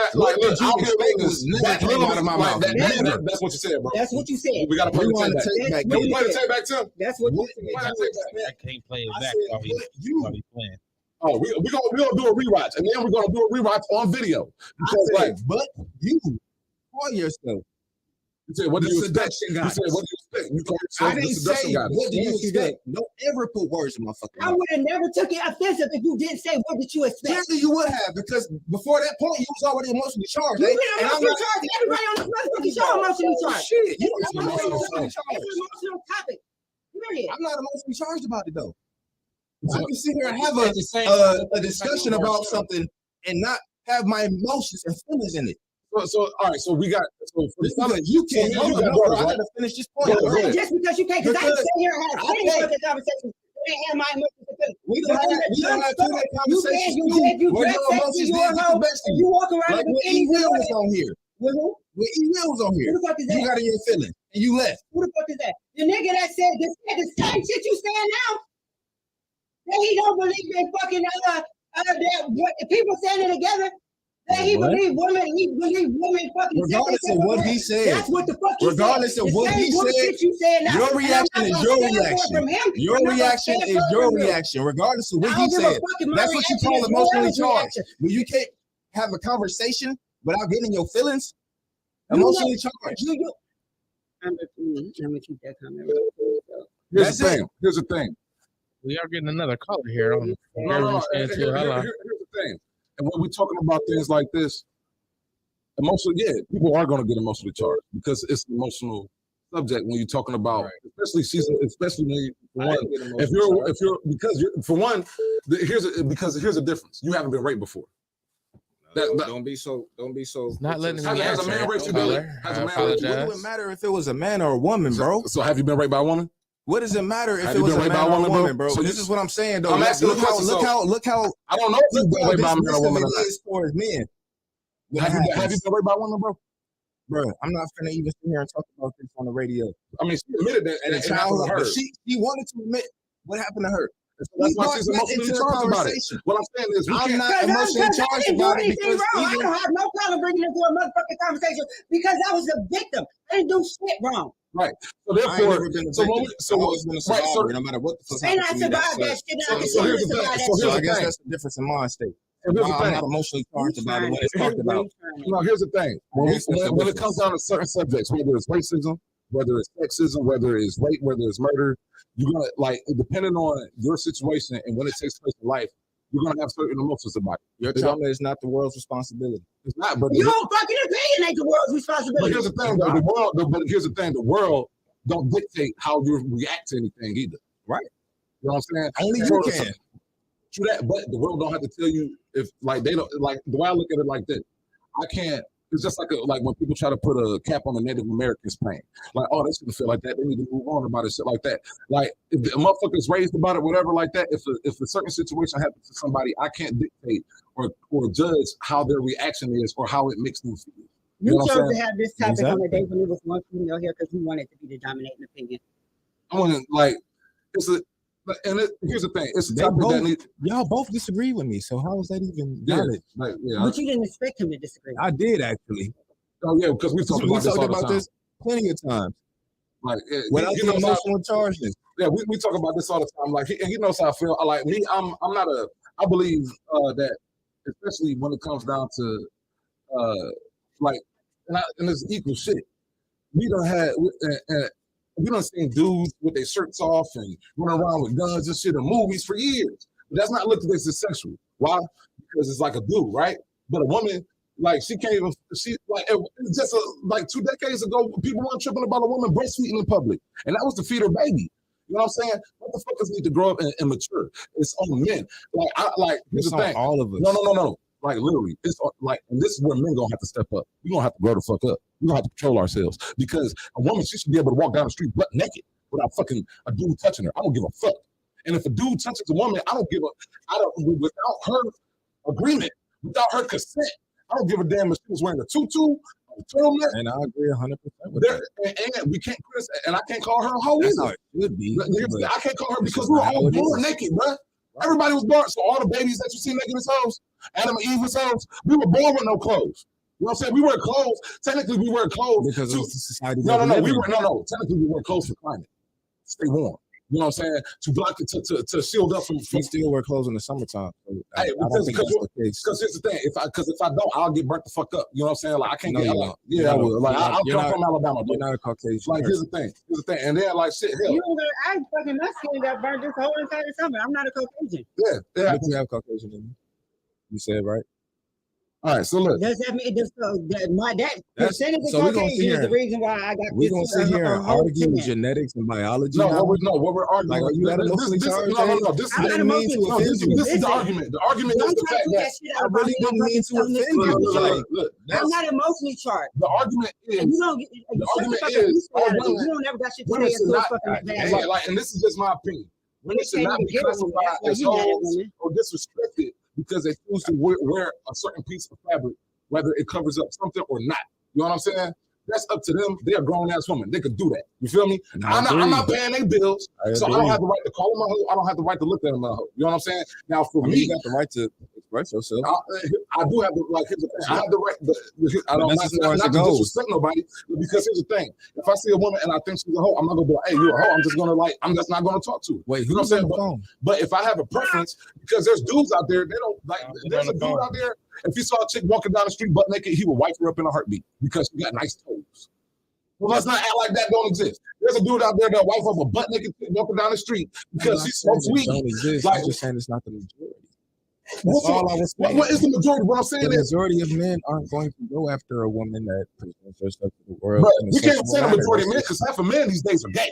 what you said, bro. That's what you said. We gotta play the tape back. Can we play the tape back, Tim? That's what you said. I can't play it back while he's playing. Oh, we're gonna do a rewatch, and then we're gonna do a rewatch on video. Because, but you call yourself. You said, what do you expect? You said, what do you expect? You call yourself the seduction goddess. What do you expect? Don't ever put words in my fucking mouth. I would have never took it offensive if you didn't say, what did you expect? Clearly you would have, because before that point, you was already emotionally charged. You've been emotionally charged. Everybody on this motherfucking show emotionally charged. Shit, you It's an emotional topic. Period. I'm not emotionally charged about it, though. I can sit here and have a discussion about something and not have my emotions and feelings in it. So all right, so we got you can't. I gotta finish this point. Just because you can't, because I can sit here and have feelings for the conversation. You have my emotions. We don't have to that conversation. You dress sexy, you walk around with E Wills on here. With who? With E Wills on here. Who the fuck is that? You got in your feelings and you left. Who the fuck is that? The nigga that said the same shit you saying now. That he don't believe in fucking that what the people standing together. That he believe women fucking. Regardless of what he said. That's what the fuck he regardless said. of what he said, your reaction is your reaction. Your reaction is your reaction, regardless of what he said. That's what you call emotionally charged. When you can't have a conversation without getting your feelings emotionally charged. I'm gonna keep that comment. Here's the thing. We are getting another caller here. On here's the thing. And when we're talking about things like this, people are going to get emotionally charged because it's an emotional subject when you're talking about, especially when you, here's a difference. You haven't been raped before. Don't be so. Not letting me answer. Has a man raped you, Billy? What would matter if it was a man or a woman, bro? So have you been raped by a woman? What does it matter if it was a man or a woman, bro? So this is what I'm saying, though. Look how. I don't know if you've been raped by a man or a woman. For men. Have you been raped by a woman, bro? Bro, I'm not gonna even sit here and talk about this on the radio. I mean, she admitted that in childhood. But she wanted to admit what happened to her. That's why she's emotionally charged about it. What I'm saying is, I'm not emotionally charged about it because I don't have no problem bringing it to a motherfucking conversation because I was a victim. I didn't do shit wrong. Right. So therefore, I've always been a survivor, no matter what the fuck happened to me. And I survived that shit. So I guess that's the difference in my state. I'm not emotionally charged about it when it's talked about. No, here's the thing. When it comes down to certain subjects, whether it's racism, whether it's sexism, whether it's rape, whether it's murder, you're gonna, like, depending on your situation and when it takes place in life, you're gonna have certain emotions about it. Your trauma is not the world's responsibility. It's not, but you don't fucking opinionate the world's responsibility. But here's the thing, though, the world don't dictate how you react to anything either. Right. You know what I'm saying? Only you can. True that, but the world don't have to tell you if, like, they don't, like, the way I look at it like this, I can't. It's just like when people try to put a cap on the Native Americans' pain. Like, oh, they shouldn't feel like that. They need to move on about it, shit like that. Like, if the motherfucker's raised about it, whatever, like that, if a certain situation happens to somebody, I can't dictate or judge how their reaction is or how it makes them feel. You chose to have this topic on the day when it was one female here because you wanted to be the dominating opinion. I want to, like, here's the thing. It's a topic that needs. Y'all both disagree with me, so how is that even valid? Like, but you didn't expect him to disagree. I did, actually. Oh yeah, because we talked about this plenty of times. Like, without the emotional charges. Yeah, we talk about this all the time. Like, he knows how I feel. Like me, I believe that, especially when it comes down to like, and it's equal shit. We done seen dudes with their shirts off and running around with guns and shit in movies for years. But that's not looked at as sexual. Why? Because it's like a dude, right? But a woman, Like she can't even. She like it's just like 2 decades ago, people weren't tripping about a woman breastfeeding in public, and that was to feed her baby. You know what I'm saying? Motherfuckers need to grow up and mature. It's on men. Here's the thing. All of us. No. Like literally, it's like, and this is where men gonna have to step up. We gonna have to grow the fuck up. We gonna have to control ourselves because a woman, she should be able to walk down the street butt naked without fucking a dude touching her. I don't give a fuck. And if a dude touches a woman, without her agreement, without her consent, I don't give a damn if she was wearing a tutu. And I agree 100% with that. And we can't and I can't call her a hoe. That's how it should be. I can't call her because we were all born naked, bro. Everybody was born. So all the babies that you see naked as hoes, Adam and Eve as hoes, we were born with no clothes. You know what I'm saying? We wear clothes. Technically, we wear clothes because of the society. No. Technically, we wear clothes for climate. Stay warm. You know what I'm saying? To block it, to shield up from. We still wear clothes in the summertime. So because here's the thing. If I don't, I'll get burnt the fuck up. You know what I'm saying? Like I can't get. I will. Like I'll come from Alabama. You're not a Caucasian. Like here's the thing. And then like shit. Hell. You know, I fucking my skin got burnt this whole entire summer. I'm not a Caucasian. Yeah. But you have Caucasian in you. You said right. All right, so look. Does that mean that percentage of Caucasian is the reason why I got? We're gonna sit here and argue genetics and biology. What we're arguing. Like, are you that emotionally charged? No. This is the argument. The argument is the fact that I really didn't mean to offend you. Look, I'm not emotionally charged. The argument is. You don't ever got shit to say until like, and this is just my opinion. Women should not be classified as hoes or disrespected because they choose to wear a certain piece of fabric, whether it covers up something or not. You know what I'm saying? That's up to them. They're a grown-ass woman. They could do that. You feel me? I'm not paying their bills, so I don't have the right to call them a hoe. I don't have the right to look at them a hoe. You know what I'm saying? Now, for me, you got the right to express yourself. I do have the here's the thing. I have the right. I don't not to disrespect nobody, because here's the thing. If I see a woman and I think she's a hoe, I'm not gonna be like, hey, you're a hoe. I'm just not gonna talk to her. Wait, you know what I'm saying? But if I have a preference, because there's dudes out there, they don't like. There's a dude out there. If he saw a chick walking down the street butt naked, he would wipe her up in a heartbeat because she got nice toes. Well, let's not act like that don't exist. There's a dude out there that wife up a butt naked chick walking down the street because she smokes weed. Like, I'm just saying it's not the majority. That's all I was saying. What is the majority? What I'm saying the majority of men aren't going to go after a woman that presents herself to the world. But we can't say the majority of men because half of men these days are gay.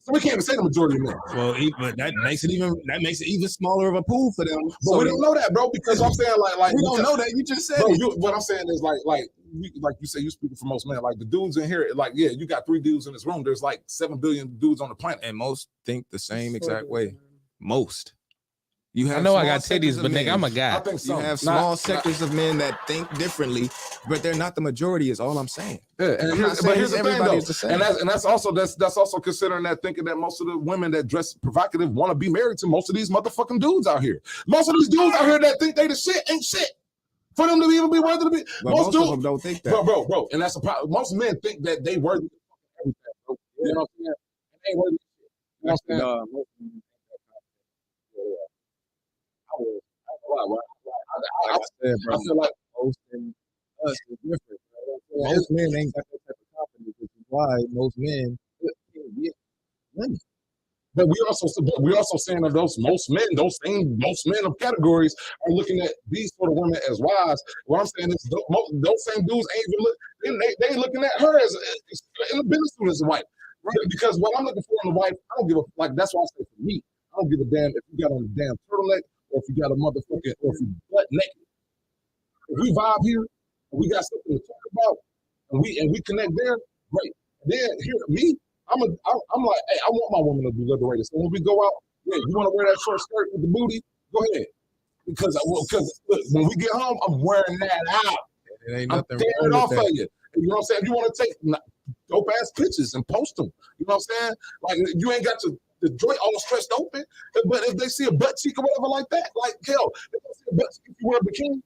So we can't even say the majority of men. Well, but that makes it even smaller of a pool for them. But so we don't know that, bro, because I'm saying like we don't know that. You just said it. What I'm saying is like you say, you speaking for most men. Like the dudes in here, like you got 3 dudes in this room. There's like 7 billion dudes on the planet, and most think the same exact way. Most. I know I got titties, but nigga, I'm a guy. I think so. You have small sectors of men that think differently, but they're not the majority. Is all I'm saying. Yeah, and here's the thing, though, and that's also considering that, thinking that most of the women that dress provocative want to be married to most of these motherfucking dudes out here. Most of these dudes out here that think they the shit ain't shit. For them to even be worthy to be, most dudes of them don't think that, bro, and that's a problem. Most men think that they worthy of everything, bro. You know what I'm saying? They ain't worthy. You know what I'm saying? I feel like most and us is different. Most men ain't got that type of confidence, which is why most men can't get money. But we also saying that most men of categories are looking at these sort of women as wives. What I'm saying is those same dudes ain't even they ain't looking at her as in the business as a wife. Right? Because what I'm looking for in a wife, I don't give a that's why I say for me, I don't give a damn if you got on a damn turtleneck or if you got a motherfucking or if you butt naked. If we vibe here and we got something to talk about and we connect there, great. Then here me, I'm like, hey, I want my woman to be liberated. So when we go out, yeah, you want to wear that short skirt with the booty? Go ahead. Because look, when we get home, I'm wearing that out. It ain't nothing I'm tearing it off of you. You know what I'm saying? If you want to take dope ass pictures and post them, you know what I'm saying? Like you ain't got the joint all stretched open, but if they see a butt cheek or whatever like that, like hell, if they see a butt cheek if you wear a bikini.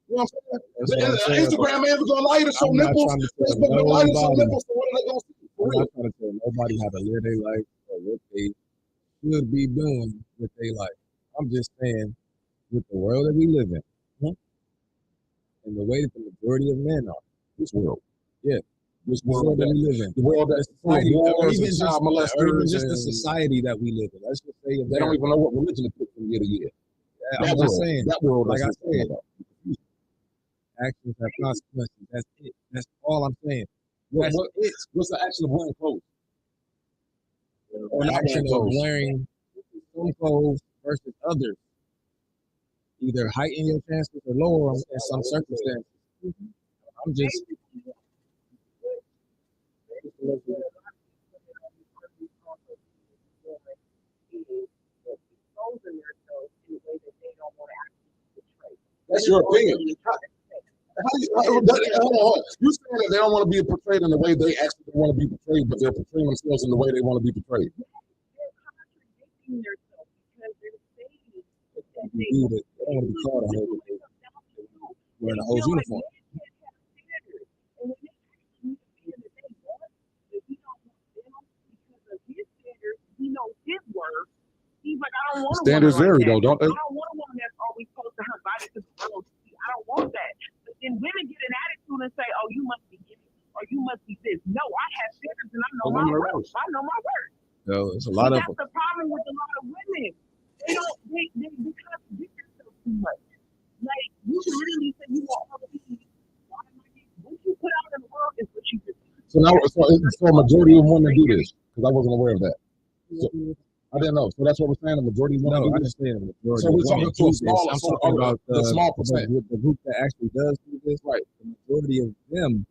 You know what I'm saying? Instagram man is gonna allow you to show nipples. Facebook gonna allow you to show nipples. So what are they gonna see? I'm not trying to tell nobody how to live their life or what they should be doing with their life. I'm just saying, with the world that we live in, and the way that the majority of men are, this world, this world that we live in, the world that society, even just the society that we live in. Let's just say they don't even know what religion to put from year to year. I'm just saying that world, like I said. Actions have consequences. That's it. That's all I'm saying. What's That's the action of wearing clothes? An action of wearing some clothes versus others. Either heighten your chances or lower them in some circumstances. I'm just That's your opinion. You saying that they don't want to be portrayed in the way they actually want to be portrayed, but they're portraying themselves in the way they want to be portrayed. they don't want to be called a hoe. Wearing a hoe's uniform. Standards vary, though, don't they? I don't want a woman that's always close to her body because I don't want that. But then women get an attitude and say, "Oh, you must be giving, or you must be this." No, I have standards and I know my worth. I know my worth. No, it's a lot of That's the problem with a lot of women. They contradict themselves too much. Like you can literally say you want all the things. What you put out in the world is what you do. So now, so a majority of women do this because I wasn't aware of that. So, I didn't know. So that's what we're saying. The majority of women do this. So we're talking to a small. I'm talking about the small percent. The group that actually does do this. Right. The majority of them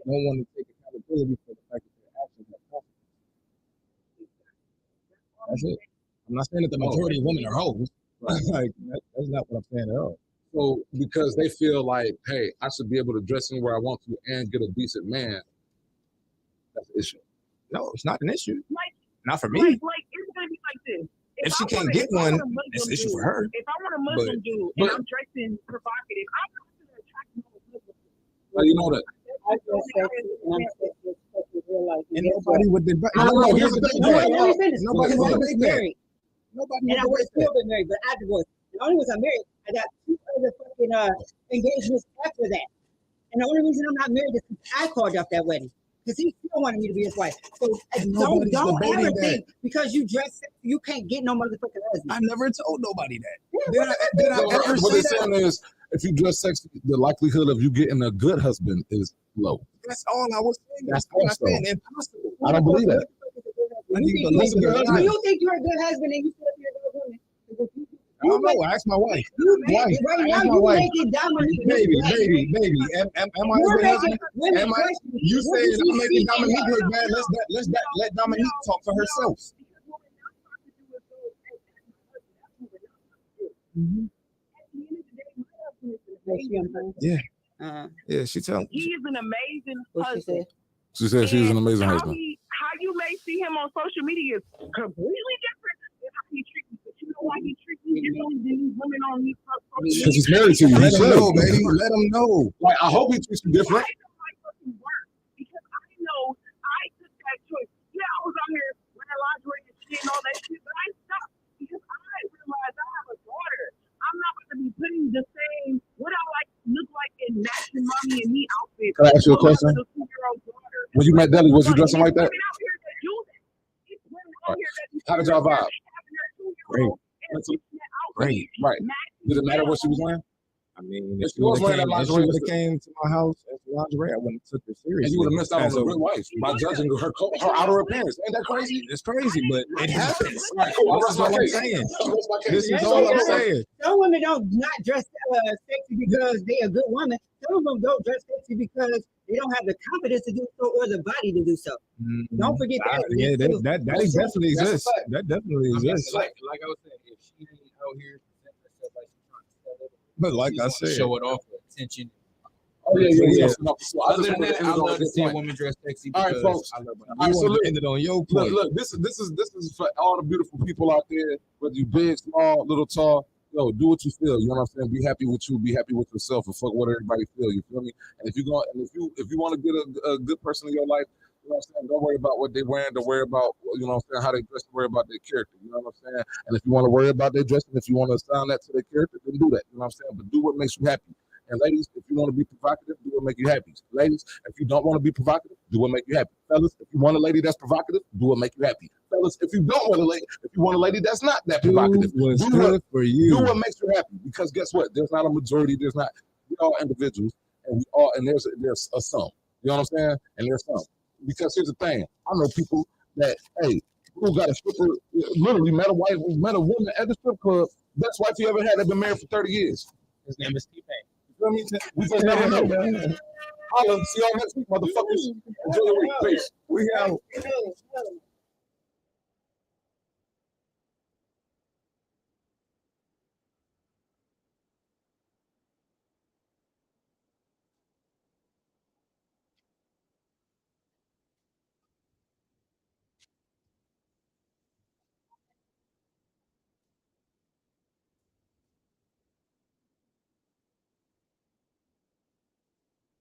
don't want to take accountability for the fact that their actions have consequences. That's it. I'm not saying that the majority of women are hoes. Like that's not what I'm saying at all. So because they feel like, hey, I should be able to dress anywhere I want to and get a decent man. That's the issue. No, it's not an issue. Like, not for me. Like it's gonna be like this. If she can't get one, it's an issue for her. If I want a Muslim dude and I'm dressing provocative, I'm not gonna attract no Muslim. How you know that? I feel sexy and I'm sexy in real life. And nobody would debate. Here's the thing. Nobody would was married. Nobody and I would have still been married, but I divorced. The only reason I'm married, I got 2 other fucking engagements after that. And the only reason I'm not married is because I called off that wedding. Because he still wanted me to be his wife. So don't ever think because you dress sexy, you can't get no motherfucking husband. I never told nobody that. Did I ever what say they're saying that? is, if you dress sexy, the likelihood of you getting a good husband is low. That's all I was saying. That's I'm also. saying impossible. I don't believe that. You think you're a good husband and you still be a good woman? I don't know. Ask my wife. Right now, you making Dominique. Baby. Am I a good husband? Am I? You saying I'm making Dominique look bad? Let Dominique talk for herself. Yeah. Yeah, she tell me. He is an amazing husband. She said she's an amazing how husband. How you may see him on social media is completely different than how he treats me. But you know why he treats me differently than these women on these social media? Because he's married to you. Let him know, baby. Let him know. Like, I hope he treats you different. Because I know I took that choice. Yeah, I was out here wearing lingerie and shit and all that shit, but I stopped because I realized I have a daughter. I'm not going to be putting the same what I look like in matching mommy and me outfits. Can I ask you a question? When you met Deli, was you dressing like that? How did y'all vibe? Great. Right. Did it matter what she was wearing? I mean, if she was wearing that lingerie, would have came to my house as lingerie, I wouldn't have took her seriously. And you would have missed out on a good wife by judging her outer appearance. Ain't that crazy? It's crazy, but it happens. Right. This is all I'm saying. This is all I'm saying. Some women don't not dress sexy because they're a good woman. Some of them don't dress sexy because they don't have the confidence to do so or the body to do so. Don't forget that. Yeah, that definitely exists. That definitely exists. Like I was saying, if she ain't out here presenting herself like she's trying to sell it, but like I said, show it off for attention. Oh yeah. Other than that, I love to see a woman dress sexy. All right, folks. I love all right, so look, ended on your point. Look, this is for all the beautiful people out there, whether you big, small, little, tall. Yo, do what you feel. You know what I'm saying? Be happy with you. Be happy with yourself, and fuck what everybody feel. You feel me? And if you want to get a good person in your life, you know what I'm saying? Don't worry about what they wearing. Don't worry about how they dress. Worry about their character. You know what I'm saying? And if you want to worry about their dressing, if you want to assign that to their character, then do that. You know what I'm saying? But do what makes you happy. And ladies, if you want to be provocative, do what make you happy. Ladies, if you don't want to be provocative, do what make you happy. Fellas, if you want a lady that's provocative, do what make you happy. Fellas, if you don't want a lady, if you want a lady that's not that provocative, do what makes you happy. Because guess what? There's not a majority. We all individuals, and we all and there's a sum. You know what I'm saying? And there's some. Because here's the thing, I know people that who got a stripper, literally met a woman at the strip club. Best wife he ever had. They've been married for 30 years. His name is T-Pain. You feel me? We just never know. Holla, see y'all next week, motherfuckers. Enjoy your week. Peace. We out.